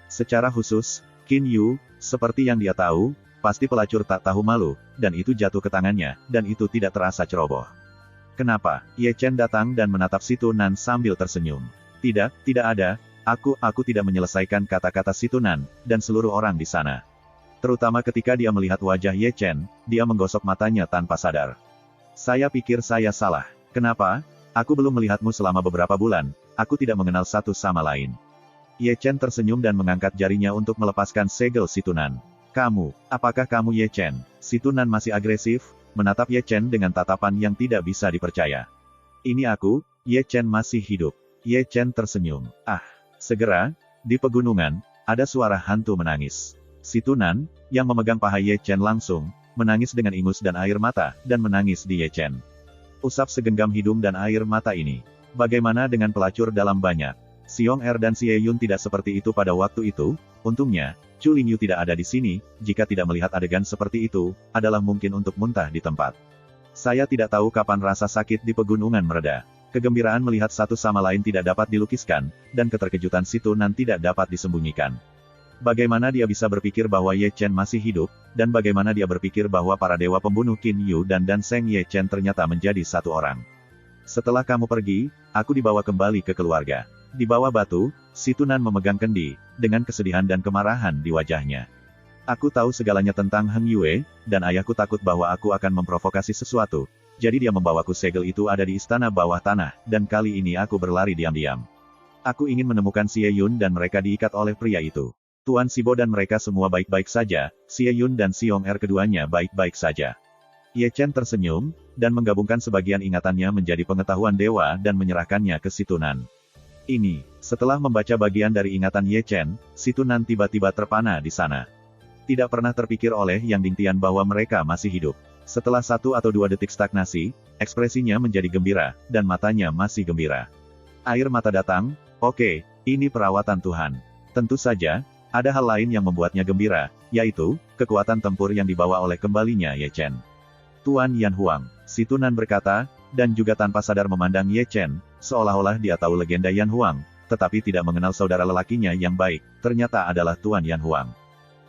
Secara khusus, Qin Yu, seperti yang dia tahu, pasti pelacur tak tahu malu, dan itu jatuh ke tangannya, dan itu tidak terasa ceroboh. Kenapa? Ye Chen datang dan menatap si Tunan sambil tersenyum. Tidak ada, aku tidak menyelesaikan kata-kata si Tunan, dan seluruh orang di sana. Terutama ketika dia melihat wajah Ye Chen, dia menggosok matanya tanpa sadar. Saya pikir saya salah. Kenapa? Aku belum melihatmu selama beberapa bulan, aku tidak mengenal satu sama lain. Ye Chen tersenyum dan mengangkat jarinya untuk melepaskan segel si Tunan. Apakah kamu Ye Chen? Si Tunan masih agresif, menatap Ye Chen dengan tatapan yang tidak bisa dipercaya. Ini aku, Ye Chen masih hidup. Ye Chen tersenyum. Segera, di pegunungan, ada suara hantu menangis. Si Tunan, yang memegang paha Ye Chen langsung, menangis dengan ingus dan air mata, dan menangis di Ye Chen. Usap segenggam hidung dan air mata ini. Bagaimana dengan pelacur dalam banyak? Xiong Er dan Xie Yun tidak seperti itu pada waktu itu, untungnya, Chu Lingyu tidak ada di sini, jika tidak melihat adegan seperti itu, adalah mungkin untuk muntah di tempat. Saya tidak tahu kapan rasa sakit di pegunungan mereda. Kegembiraan melihat satu sama lain tidak dapat dilukiskan, dan keterkejutan si Tunan tidak dapat disembunyikan. Bagaimana dia bisa berpikir bahwa Ye Chen masih hidup, dan bagaimana dia berpikir bahwa para dewa pembunuh Qin Yu dan Seng Ye Chen ternyata menjadi satu orang. Setelah kamu pergi, aku dibawa kembali ke keluarga. Di bawah batu, si Tunan memegang kendi, dengan kesedihan dan kemarahan di wajahnya. Aku tahu segalanya tentang Heng Yue, dan ayahku takut bahwa aku akan memprovokasi sesuatu, jadi dia membawaku segel itu ada di istana bawah tanah, dan kali ini aku berlari diam-diam. Aku ingin menemukan Xie Yun dan mereka diikat oleh pria itu. Tuan Sibo dan mereka semua baik-baik saja, Xie Yun dan Xiong Er keduanya baik-baik saja. Ye Chen tersenyum, dan menggabungkan sebagian ingatannya menjadi pengetahuan dewa dan menyerahkannya ke si Tunan. Setelah membaca bagian dari ingatan Ye Chen, si Tunan tiba-tiba terpana di sana. Tidak pernah terpikir oleh Yang Dingtian bahwa mereka masih hidup. Setelah 1 atau 2 detik stagnasi, ekspresinya menjadi gembira, dan matanya masih gembira. Air mata datang, oke, ini perawatan Tuhan. Tentu saja, ada hal lain yang membuatnya gembira, yaitu, kekuatan tempur yang dibawa oleh kembalinya Ye Chen. Tuan Yan Huang, si Tunan berkata, dan juga tanpa sadar memandang Ye Chen, seolah-olah dia tahu legenda Yan Huang, tetapi tidak mengenal saudara lelakinya yang baik, ternyata adalah Tuan Yan Huang.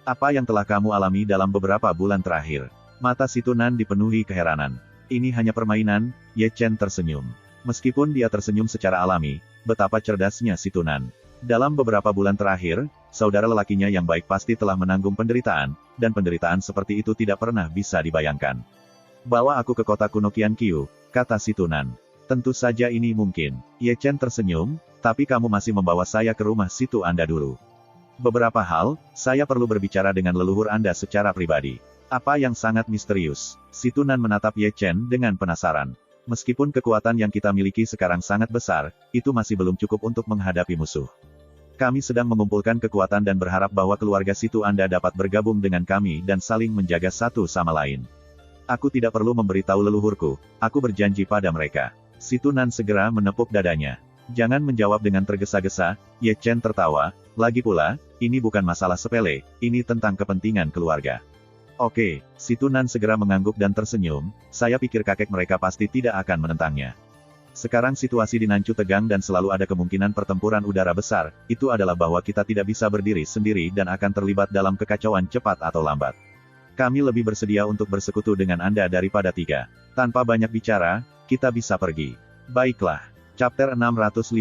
Apa yang telah kamu alami dalam beberapa bulan terakhir? Mata si Tunan dipenuhi keheranan. Ini hanya permainan, Ye Chen tersenyum. Meskipun dia tersenyum secara alami, betapa cerdasnya si Tunan. Dalam beberapa bulan terakhir, saudara lelakinya yang baik pasti telah menanggung penderitaan, dan penderitaan seperti itu tidak pernah bisa dibayangkan. Bawa aku ke kota kuno Qianqiu, kata si Tunan. Tentu saja ini mungkin. Ye Chen tersenyum, tapi kamu masih membawa saya ke rumah situ Anda dulu. Beberapa hal, saya perlu berbicara dengan leluhur Anda secara pribadi. Apa yang sangat misterius? Si Tunan menatap Ye Chen dengan penasaran. Meskipun kekuatan yang kita miliki sekarang sangat besar, itu masih belum cukup untuk menghadapi musuh. Kami sedang mengumpulkan kekuatan dan berharap bahwa keluarga situ Anda dapat bergabung dengan kami dan saling menjaga satu sama lain. Aku tidak perlu memberitahu leluhurku, aku berjanji pada mereka. Si Tunan segera menepuk dadanya. Jangan menjawab dengan tergesa-gesa, Ye Chen tertawa, lagi pula, ini bukan masalah sepele, ini tentang kepentingan keluarga. Oke, si Tunan segera mengangguk dan tersenyum, saya pikir kakek mereka pasti tidak akan menentangnya. Sekarang situasi di Nanchu tegang dan selalu ada kemungkinan pertempuran udara besar, itu adalah bahwa kita tidak bisa berdiri sendiri dan akan terlibat dalam kekacauan cepat atau lambat. Kami lebih bersedia untuk bersekutu dengan Anda daripada 3. Tanpa banyak bicara, kita bisa pergi. Baiklah. Chapter 652.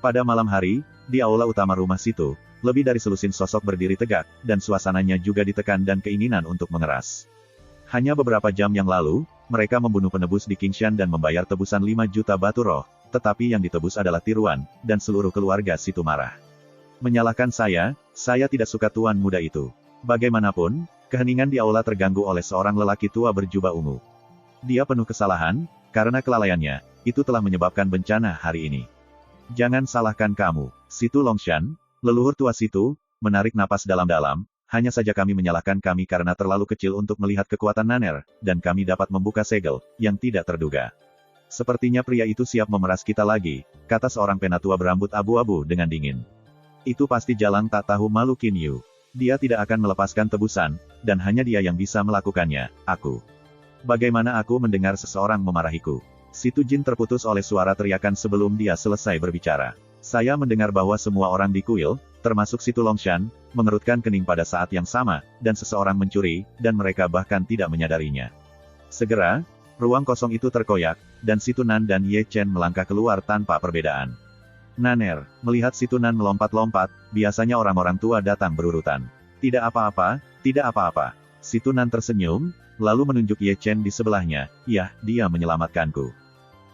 Pada malam hari, di aula utama rumah situ, lebih dari selusin sosok berdiri tegak, dan suasananya juga ditekan dan keinginan untuk mengeras. Hanya beberapa jam yang lalu, mereka membunuh penebus di Qingshan dan membayar tebusan 5 juta batu roh, tetapi yang ditebus adalah tiruan, dan seluruh keluarga situ marah. Menyalahkan saya tidak suka tuan muda itu. Bagaimanapun, keheningan di aula terganggu oleh seorang lelaki tua berjubah ungu. Dia penuh kesalahan, karena kelalaiannya, itu telah menyebabkan bencana hari ini. Jangan salahkan kamu, Situ Longshan, leluhur tua Situ, menarik napas dalam-dalam, hanya saja kami menyalahkan kami karena terlalu kecil untuk melihat kekuatan Naner, dan kami dapat membuka segel, yang tidak terduga. Sepertinya pria itu siap memeras kita lagi, kata seorang penatua berambut abu-abu dengan dingin. Itu pasti jalang tak tahu malu Qin Yu. Dia tidak akan melepaskan tebusan, dan hanya dia yang bisa melakukannya, aku. Bagaimana aku mendengar seseorang memarahiku? Situ Jin terputus oleh suara teriakan sebelum dia selesai berbicara. Saya mendengar bahwa semua orang di kuil, termasuk Situ Longshan, mengerutkan kening pada saat yang sama, dan seseorang mencuri, dan mereka bahkan tidak menyadarinya. Segera, ruang kosong itu terkoyak, dan Situ Nan dan Ye Chen melangkah keluar tanpa perbedaan. Naner, melihat Situ Nan melompat-lompat, biasanya orang-orang tua datang berurutan. Tidak apa-apa, tidak apa-apa. Situ Nan tersenyum, lalu menunjuk Ye Chen di sebelahnya, "Yah, dia menyelamatkanku."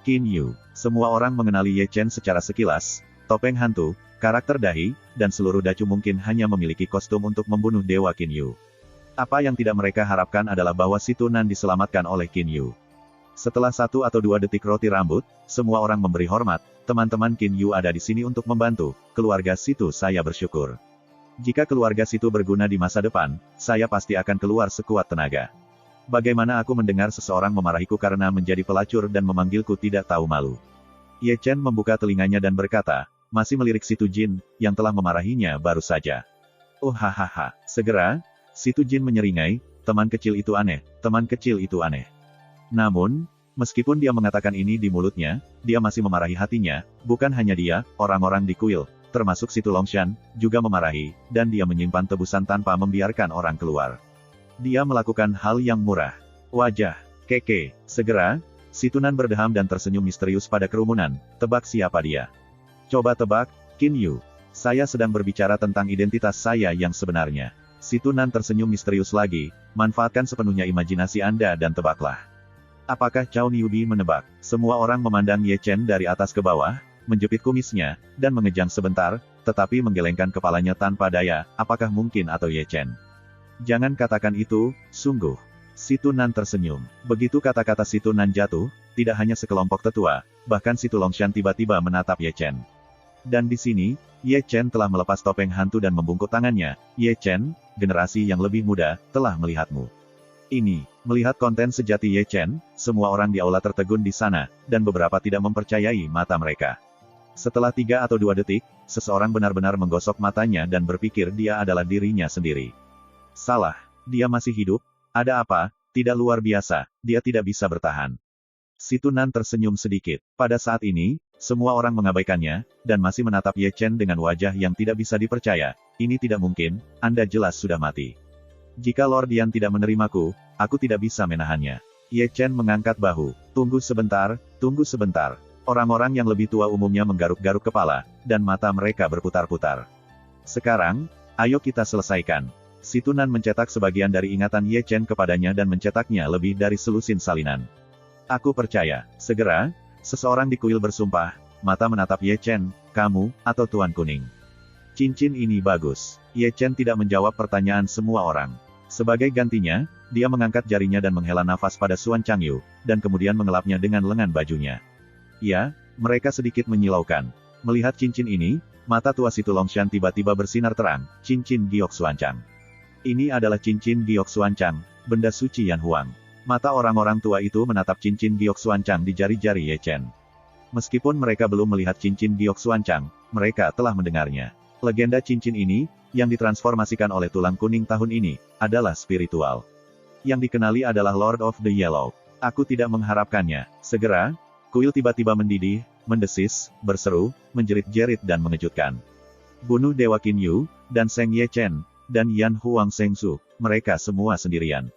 Qin Yu, semua orang mengenali Ye Chen secara sekilas, topeng hantu, karakter dahi, dan seluruh dacu mungkin hanya memiliki kostum untuk membunuh Dewa Qin Yu. Apa yang tidak mereka harapkan adalah bahwa Situ Nan diselamatkan oleh Qin Yu. Setelah 1 atau 2 detik roti rambut, semua orang memberi hormat, teman-teman Qin Yu ada di sini untuk membantu, keluarga Situ saya bersyukur. Jika keluarga Situ berguna di masa depan, saya pasti akan keluar sekuat tenaga. Bagaimana aku mendengar seseorang memarahiku karena menjadi pelacur dan memanggilku tidak tahu malu. Ye Chen membuka telinganya dan berkata, masih melirik Situ Jin, yang telah memarahinya baru saja. Oh hahaha, segera, Situ Jin menyeringai, teman kecil itu aneh, teman kecil itu aneh. Namun, meskipun dia mengatakan ini di mulutnya, dia masih memarahi hatinya, bukan hanya dia, orang-orang di kuil, termasuk Situ Longshan, juga memarahi, dan dia menyimpan tebusan tanpa membiarkan orang keluar. Dia melakukan hal yang murah. Wajah keke. Segera, Situ Nan berdeham dan tersenyum misterius pada kerumunan. Tebak siapa dia? Coba tebak, Qin Yu. Saya sedang berbicara tentang identitas saya yang sebenarnya. Situ Nan tersenyum misterius lagi. Manfaatkan sepenuhnya imajinasi Anda dan tebaklah. Apakah Cao Niubi menebak? Semua orang memandang Ye Chen dari atas ke bawah, menjepit kumisnya, dan mengejang sebentar, tetapi menggelengkan kepalanya tanpa daya. Apakah mungkin atau Ye Chen? Jangan katakan itu, sungguh. Situ Nan tersenyum. Begitu kata-kata Situ Nan jatuh, tidak hanya sekelompok tetua, bahkan Situ Longshan tiba-tiba menatap Ye Chen. Dan di sini, Ye Chen telah melepas topeng hantu dan membungkuk tangannya. Ye Chen, generasi yang lebih muda, telah melihatmu. Ini, melihat konten sejati Ye Chen, semua orang di aula tertegun di sana, dan beberapa tidak mempercayai mata mereka. Setelah 3 atau 2 detik, seseorang benar-benar menggosok matanya dan berpikir dia adalah dirinya sendiri. Salah, dia masih hidup? Ada apa? Tidak luar biasa, dia tidak bisa bertahan. Situ Nan tersenyum sedikit. Pada saat ini, semua orang mengabaikannya, dan masih menatap Ye Chen dengan wajah yang tidak bisa dipercaya. Ini tidak mungkin, Anda jelas sudah mati. Jika Lord Yan tidak menerimaku, aku tidak bisa menahannya. Ye Chen mengangkat bahu. Tunggu sebentar, tunggu sebentar. Orang-orang yang lebih tua umumnya menggaruk-garuk kepala, dan mata mereka berputar-putar. Sekarang, ayo kita selesaikan. Situ Nan mencetak sebagian dari ingatan Ye Chen kepadanya dan mencetaknya lebih dari selusin salinan. Aku percaya. Segera, seseorang di kuil bersumpah, mata menatap Ye Chen, kamu, atau Tuan Kuning. Cincin ini bagus. Ye Chen tidak menjawab pertanyaan semua orang. Sebagai gantinya, dia mengangkat jarinya dan menghela nafas pada Suan Changyu, dan kemudian mengelapnya dengan lengan bajunya. Ya, mereka sedikit menyilaukan. Melihat cincin ini, mata tua Situ Longshan tiba-tiba bersinar terang, cincin Giok Xuanchang. Ini adalah cincin Giok Xuanchang, benda suci Yan Huang. Mata orang-orang tua itu menatap cincin Giok Xuanchang di jari-jari Ye Chen. Meskipun mereka belum melihat cincin Giok Xuanchang, mereka telah mendengarnya. Legenda cincin ini, yang ditransformasikan oleh tulang kuning tahun ini, adalah spiritual. Yang dikenali adalah Lord of the Yellow. Aku tidak mengharapkannya. Segera, kuil tiba-tiba mendidih, mendesis, berseru, menjerit-jerit dan mengejutkan. Bunuh Dewa Qin Yu, dan Seng Ye Chen, dan Yan Huang Sengsu, mereka semua sendirian.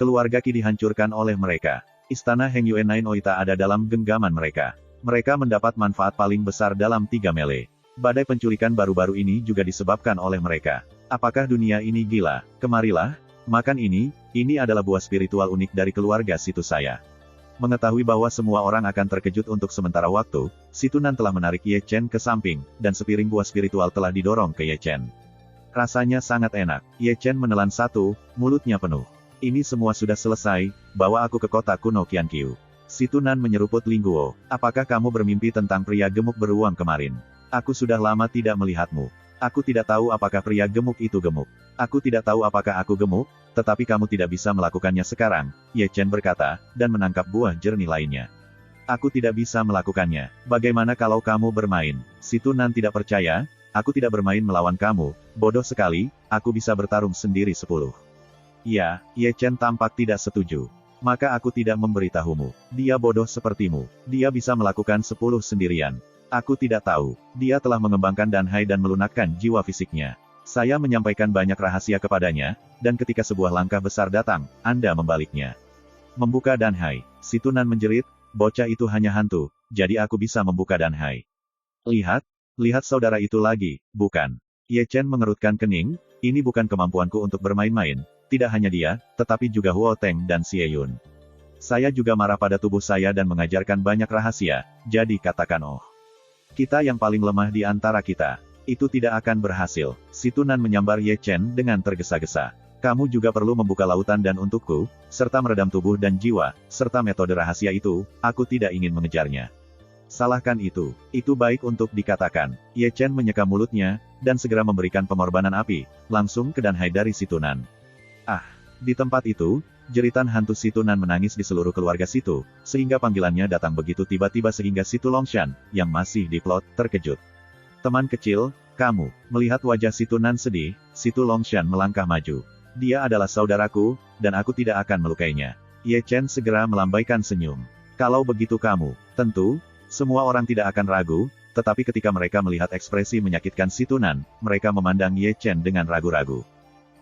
Keluarga Qi dihancurkan oleh mereka. Istana Heng Yue Nine Oita ada dalam genggaman mereka. Mereka mendapat manfaat paling besar dalam 3 mele. Badai penculikan baru-baru ini juga disebabkan oleh mereka. Apakah dunia ini gila? Kemarilah, makan ini adalah buah spiritual unik dari keluarga Situ saya. Mengetahui bahwa semua orang akan terkejut untuk sementara waktu, si Tunan telah menarik Ye Chen ke samping, dan sepiring buah spiritual telah didorong ke Ye Chen. Rasanya sangat enak. Ye Chen menelan satu, mulutnya penuh. Ini semua sudah selesai, bawa aku ke kota kuno Qianqiu. Si Tunan menyeruput Lingguo. Apakah kamu bermimpi tentang pria gemuk beruang kemarin? Aku sudah lama tidak melihatmu. Aku tidak tahu apakah pria gemuk itu gemuk. Aku tidak tahu apakah aku gemuk, tetapi kamu tidak bisa melakukannya sekarang, Ye Chen berkata, dan menangkap buah jernih lainnya. Aku tidak bisa melakukannya. Bagaimana kalau kamu bermain? Si Tunan tidak percaya, aku tidak bermain melawan kamu, bodoh sekali, aku bisa bertarung sendiri 10. Ya, Ye Chen tampak tidak setuju. Maka aku tidak memberitahumu. Dia bodoh sepertimu. Dia bisa melakukan 10 sendirian. Aku tidak tahu. Dia telah mengembangkan Danhai dan melunakkan jiwa fisiknya. Saya menyampaikan banyak rahasia kepadanya, dan ketika sebuah langkah besar datang, Anda membaliknya. Membuka Danhai. Si Tunan menjerit, bocah itu hanya hantu, jadi aku bisa membuka Danhai. Lihat saudara itu lagi, bukan? Ye Chen mengerutkan kening, ini bukan kemampuanku untuk bermain-main, tidak hanya dia, tetapi juga Huo Teng dan Xie Yun. Saya juga marah pada tubuh saya dan mengajarkan banyak rahasia, jadi katakan oh. Kita yang paling lemah di antara kita. Itu tidak akan berhasil. Si Tunan menyambar Ye Chen dengan tergesa-gesa. Kamu juga perlu membuka lautan dan untukku, serta meredam tubuh dan jiwa, serta metode rahasia itu, aku tidak ingin mengejarnya. Salahkan itu. Itu baik untuk dikatakan. Ye Chen menyeka mulutnya, dan segera memberikan pengorbanan api, langsung ke Danhai dari si Tunan. Ah! Di tempat itu, jeritan hantu si Tunan menangis di seluruh keluarga situ, sehingga panggilannya datang begitu tiba-tiba sehingga si Tu Longshan, yang masih di plot, terkejut. Teman kecil, kamu. Melihat wajah si Tunan sedih, si Tu Longshan melangkah maju. Dia adalah saudaraku, dan aku tidak akan melukainya. Ye Chen segera melambaikan senyum. Kalau begitu kamu, tentu, semua orang tidak akan ragu, tetapi ketika mereka melihat ekspresi menyakitkan si Tunan, mereka memandang Ye Chen dengan ragu-ragu.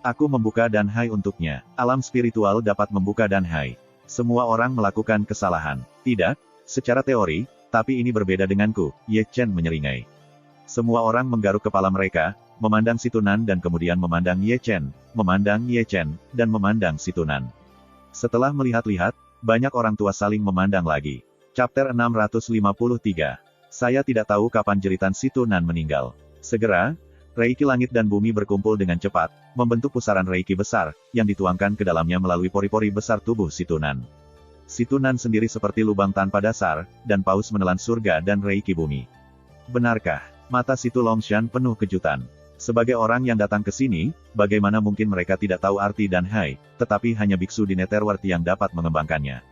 Aku membuka Danhai untuknya. Alam spiritual dapat membuka Danhai. Semua orang melakukan kesalahan. Tidak, secara teori, tapi ini berbeda denganku, Ye Chen menyeringai. Semua orang menggaruk kepala mereka, memandang si Tunan dan kemudian memandang Ye Chen, dan memandang si Tunan. Setelah melihat-lihat, banyak orang tua saling memandang lagi. Chapter 653. Saya tidak tahu kapan jeritan si Tunan meninggal. Segera, Reiki langit dan bumi berkumpul dengan cepat, membentuk pusaran Reiki besar, yang dituangkan ke dalamnya melalui pori-pori besar tubuh si Tunan. Si Tunan sendiri seperti lubang tanpa dasar, dan paus menelan surga dan Reiki bumi. Benarkah? Mata si Tu Longshan penuh kejutan. Sebagai orang yang datang ke sini, bagaimana mungkin mereka tidak tahu arti Danhai, tetapi hanya biksu di Netherworld yang dapat mengembangkannya.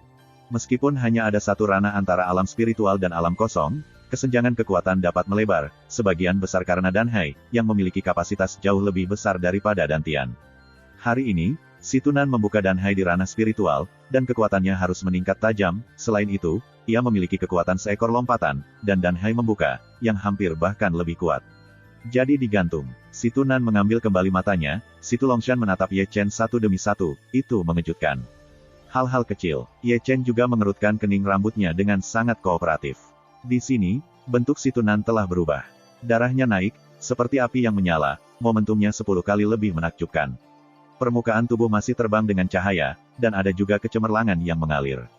Meskipun hanya ada satu ranah antara alam spiritual dan alam kosong, kesenjangan kekuatan dapat melebar, sebagian besar karena Danhai, yang memiliki kapasitas jauh lebih besar daripada Dantian. Hari ini, si Tunan membuka Danhai di ranah spiritual, dan kekuatannya harus meningkat tajam, selain itu, ia memiliki kekuatan seekor lompatan, dan Danhai membuka, yang hampir bahkan lebih kuat. Jadi digantung. Si Tunan mengambil kembali matanya, si Tu Longshan menatap Ye Chen satu demi satu, itu mengejutkan. Hal-hal kecil, Ye Chen juga mengerutkan kening rambutnya dengan sangat kooperatif. Di sini, bentuk si Tunan telah berubah. Darahnya naik, seperti api yang menyala, momentumnya 10 kali lebih menakjubkan. Permukaan tubuh masih terbang dengan cahaya, dan ada juga kecemerlangan yang mengalir.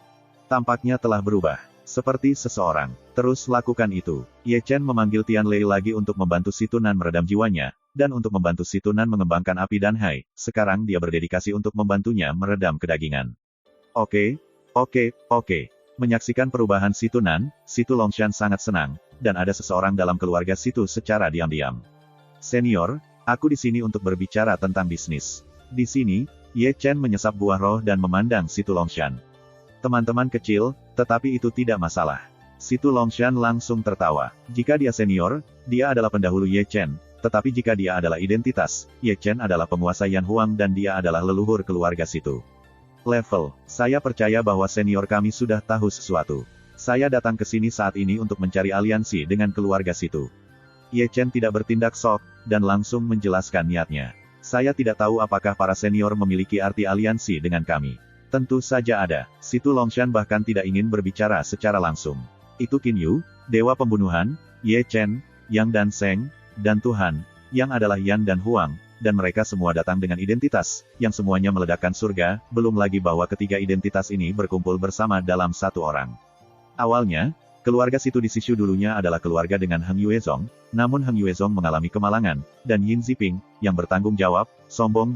Tampaknya telah berubah, seperti seseorang. Terus lakukan itu. Ye Chen memanggil Tian Lei lagi untuk membantu si Tunan meredam jiwanya, dan untuk membantu si Tunan mengembangkan api Danhai, sekarang dia berdedikasi untuk membantunya meredam kedagingan. Oke. Menyaksikan perubahan si Tunan, si Tu Longshan sangat senang, dan ada seseorang dalam keluarga situ secara diam-diam. Senior, aku di sini untuk berbicara tentang bisnis. Di sini, Ye Chen menyesap buah roh dan memandang si Tu Longshan. Teman-teman kecil, tetapi itu tidak masalah. Si Tu Longshan langsung tertawa. Jika dia senior, dia adalah pendahulu Ye Chen, tetapi jika dia adalah identitas, Ye Chen adalah penguasa Yan Huang dan dia adalah leluhur keluarga situ. Level, saya percaya bahwa senior kami sudah tahu sesuatu. Saya datang ke sini saat ini untuk mencari aliansi dengan keluarga situ. Ye Chen tidak bertindak sok, dan langsung menjelaskan niatnya. Saya tidak tahu apakah para senior memiliki arti aliansi dengan kami. Tentu saja ada. Si Tu Longshan bahkan tidak ingin berbicara secara langsung. Itu Qin Yu, Dewa Pembunuhan, Ye Chen, Yang dan Seng, dan Tuhan, yang adalah Yan dan Huang, dan mereka semua datang dengan identitas, yang semuanya meledakkan surga, belum lagi bahwa ketiga identitas ini berkumpul bersama dalam satu orang. Awalnya, keluarga Situ di Sishu dulunya adalah keluarga dengan Heng Yuezong, namun Heng Yuezong mengalami kemalangan, dan Yin Ziping, yang bertanggung jawab, sombong,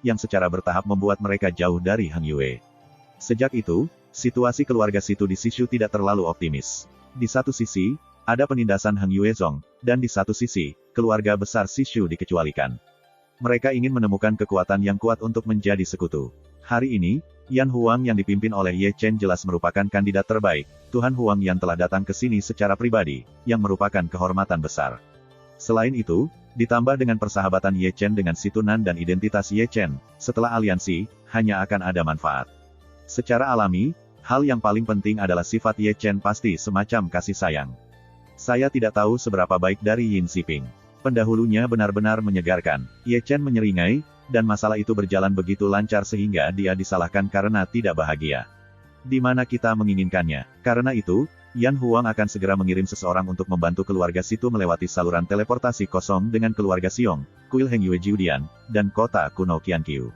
yang secara bertahap membuat mereka jauh dari Heng Yue. Sejak itu, situasi keluarga Situ di Sishu tidak terlalu optimis. Di satu sisi, ada penindasan Heng Yuezong, dan di satu sisi, keluarga besar Sishu dikecualikan. Mereka ingin menemukan kekuatan yang kuat untuk menjadi sekutu. Hari ini, Yan Huang yang dipimpin oleh Ye Chen jelas merupakan kandidat terbaik. Tuhan Huang Yan telah datang ke sini secara pribadi, yang merupakan kehormatan besar. Selain itu, ditambah dengan persahabatan Ye Chen dengan Situ Nan dan identitas Ye Chen, setelah aliansi, hanya akan ada manfaat. Secara alami, hal yang paling penting adalah sifat Ye Chen pasti semacam kasih sayang. Saya tidak tahu seberapa baik dari Yin Ziping. Pendahulunya benar-benar menyegarkan. Ye Chen menyeringai, dan masalah itu berjalan begitu lancar sehingga dia disalahkan karena tidak bahagia. Di mana kita menginginkannya. Karena itu, Yan Huang akan segera mengirim seseorang untuk membantu keluarga Situ melewati saluran teleportasi kosong dengan keluarga Siong, kuil Heng Yue Jiudian, dan kota kuno Qianqiu.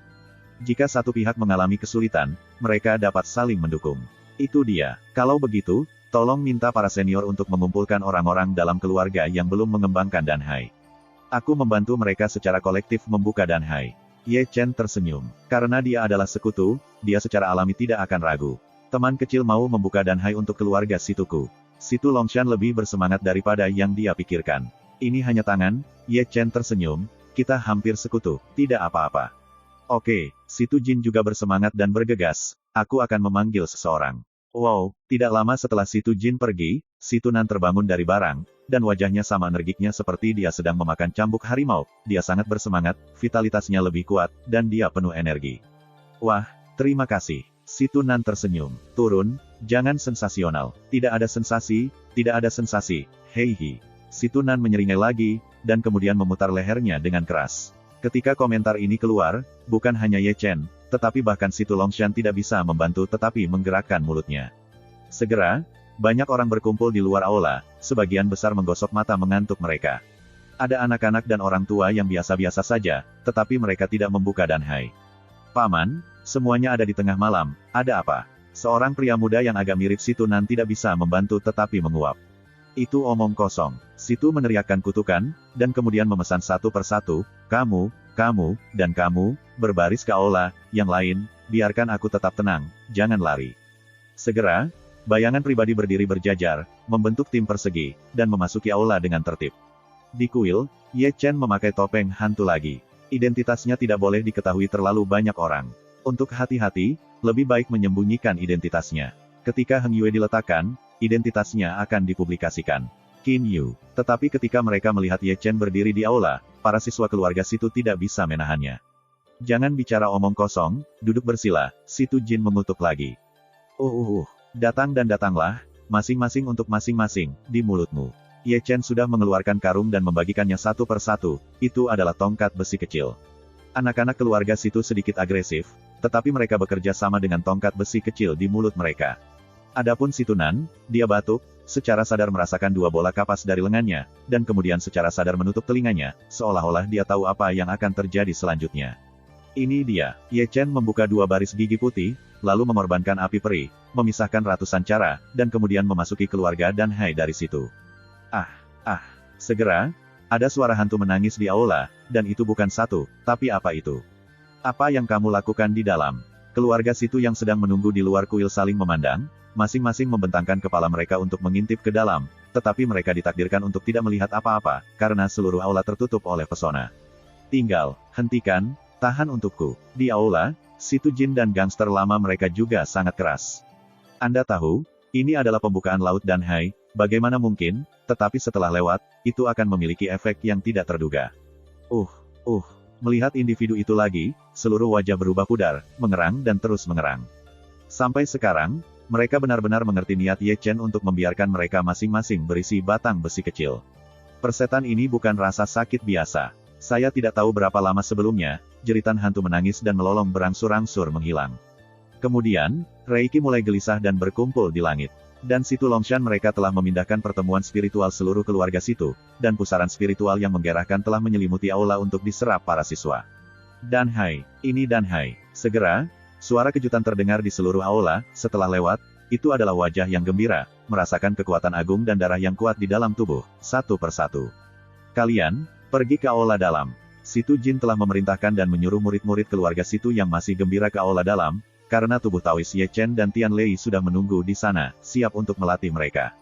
Jika satu pihak mengalami kesulitan, mereka dapat saling mendukung. Itu dia. Kalau begitu, tolong minta para senior untuk mengumpulkan orang-orang dalam keluarga yang belum mengembangkan Danhai. Aku membantu mereka secara kolektif membuka Danhai. Ye Chen tersenyum. Karena dia adalah sekutu, dia secara alami tidak akan ragu. Teman kecil mau membuka Danhai untuk keluarga Situku. Situ Longshan lebih bersemangat daripada yang dia pikirkan. Ini hanya tangan, Ye Chen tersenyum, kita hampir sekutu, tidak apa-apa. Oke, Situ Jin juga bersemangat dan bergegas, aku akan memanggil seseorang. Wow, tidak lama setelah Situ Jin pergi, Situ Nan terbangun dari barang, dan wajahnya sama energiknya seperti dia sedang memakan cambuk harimau. Dia sangat bersemangat, vitalitasnya lebih kuat, dan dia penuh energi. Wah, terima kasih. Situ Nan tersenyum. Turun, jangan sensasional. Tidak ada sensasi, tidak ada sensasi. Hei. Situ Nan menyeringai lagi, dan kemudian memutar lehernya dengan keras. Ketika komentar ini keluar, bukan hanya Ye Chen, tetapi bahkan Situ Longshan tidak bisa membantu tetapi menggerakkan mulutnya. Segera, banyak orang berkumpul di luar aula, sebagian besar menggosok mata mengantuk mereka. Ada anak-anak dan orang tua yang biasa-biasa saja, tetapi mereka tidak membuka Danhai. Paman, semuanya ada di tengah malam, ada apa? Seorang pria muda yang agak mirip Situ Nan tidak bisa membantu tetapi menguap. Itu omong kosong. Situ meneriakkan kutukan, dan kemudian memesan satu persatu, kamu, dan kamu, berbaris ke aula, yang lain, biarkan aku tetap tenang, jangan lari. Segera, bayangan pribadi berdiri berjajar, membentuk tim persegi, dan memasuki aula dengan tertib. Di kuil, Ye Chen memakai topeng hantu lagi. Identitasnya tidak boleh diketahui terlalu banyak orang. Untuk hati-hati, lebih baik menyembunyikan identitasnya. Ketika Heng Yue diletakkan, identitasnya akan dipublikasikan. Qin Yu. Tetapi ketika mereka melihat Ye Chen berdiri di aula, para siswa keluarga Situ tidak bisa menahannya. Jangan bicara omong kosong, duduk bersila, Situ Jin mengutuk lagi. Datang dan datanglah, masing-masing untuk masing-masing, di mulutmu. Ye Chen sudah mengeluarkan karung dan membagikannya satu persatu, itu adalah tongkat besi kecil. Anak-anak keluarga Situ sedikit agresif, tetapi mereka bekerja sama dengan tongkat besi kecil di mulut mereka. Adapun Situ Nan, dia batuk, secara sadar merasakan dua bola kapas dari lengannya, dan kemudian secara sadar menutup telinganya, seolah-olah dia tahu apa yang akan terjadi selanjutnya. Ini dia, Ye Chen membuka dua baris gigi putih, lalu mengorbankan api peri, memisahkan ratusan cara, dan kemudian memasuki keluarga Danhai dari situ. Segera, ada suara hantu menangis di aula, dan itu bukan satu, tapi apa itu? Apa yang kamu lakukan di dalam? Keluarga Situ yang sedang menunggu di luar kuil saling memandang, masing-masing membentangkan kepala mereka untuk mengintip ke dalam, tetapi mereka ditakdirkan untuk tidak melihat apa-apa, karena seluruh aula tertutup oleh pesona. Tinggal, hentikan, tahan untukku. Di aula, Situ Jin dan gangster lama mereka juga sangat keras. Anda tahu, ini adalah pembukaan Laut Danhai, bagaimana mungkin, tetapi setelah lewat, itu akan memiliki efek yang tidak terduga. Melihat individu itu lagi, seluruh wajah berubah pudar, mengerang dan terus mengerang. Sampai sekarang, mereka benar-benar mengerti niat Ye Chen untuk membiarkan mereka masing-masing berisi batang besi kecil. Persetan ini bukan rasa sakit biasa. Saya tidak tahu berapa lama sebelumnya, jeritan hantu menangis dan melolong berangsur-angsur menghilang. Kemudian, Reiki mulai gelisah dan berkumpul di langit. Dan Situ Longshan mereka telah memindahkan pertemuan spiritual seluruh keluarga Situ, dan pusaran spiritual yang menggerakkan telah menyelimuti aula untuk diserap para siswa. Dan hai, ini dan hai. Segera, suara kejutan terdengar di seluruh aula. Setelah lewat, itu adalah wajah yang gembira, merasakan kekuatan agung dan darah yang kuat di dalam tubuh, satu persatu. Kalian, pergi ke aula dalam. Situ Jin telah memerintahkan dan menyuruh murid-murid keluarga Situ yang masih gembira ke aula dalam, karena tubuh Taois Ye Chen dan Tian Lei sudah menunggu di sana, siap untuk melatih mereka.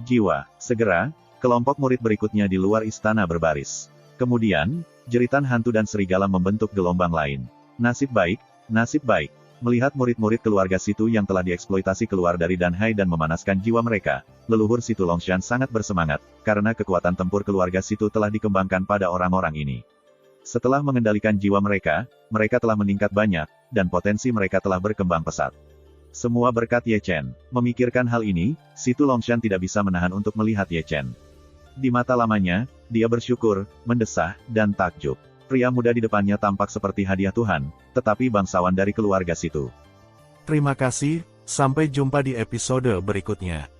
Jiwa, segera, kelompok murid berikutnya di luar istana berbaris. Kemudian, jeritan hantu dan serigala membentuk gelombang lain. Nasib baik, nasib baik. Melihat murid-murid keluarga Situ yang telah dieksploitasi keluar dari Danhai dan memanaskan jiwa mereka, leluhur Situ Longshan sangat bersemangat, karena kekuatan tempur keluarga Situ telah dikembangkan pada orang-orang ini. Setelah mengendalikan jiwa mereka telah meningkat banyak, dan potensi mereka telah berkembang pesat. Semua berkat Ye Chen. Memikirkan hal ini, Situ Longshan tidak bisa menahan untuk melihat Ye Chen. Di mata lamanya, dia bersyukur, mendesah, dan takjub. Pria muda di depannya tampak seperti hadiah Tuhan, tetapi bangsawan dari keluarga Situ. Terima kasih, sampai jumpa di episode berikutnya.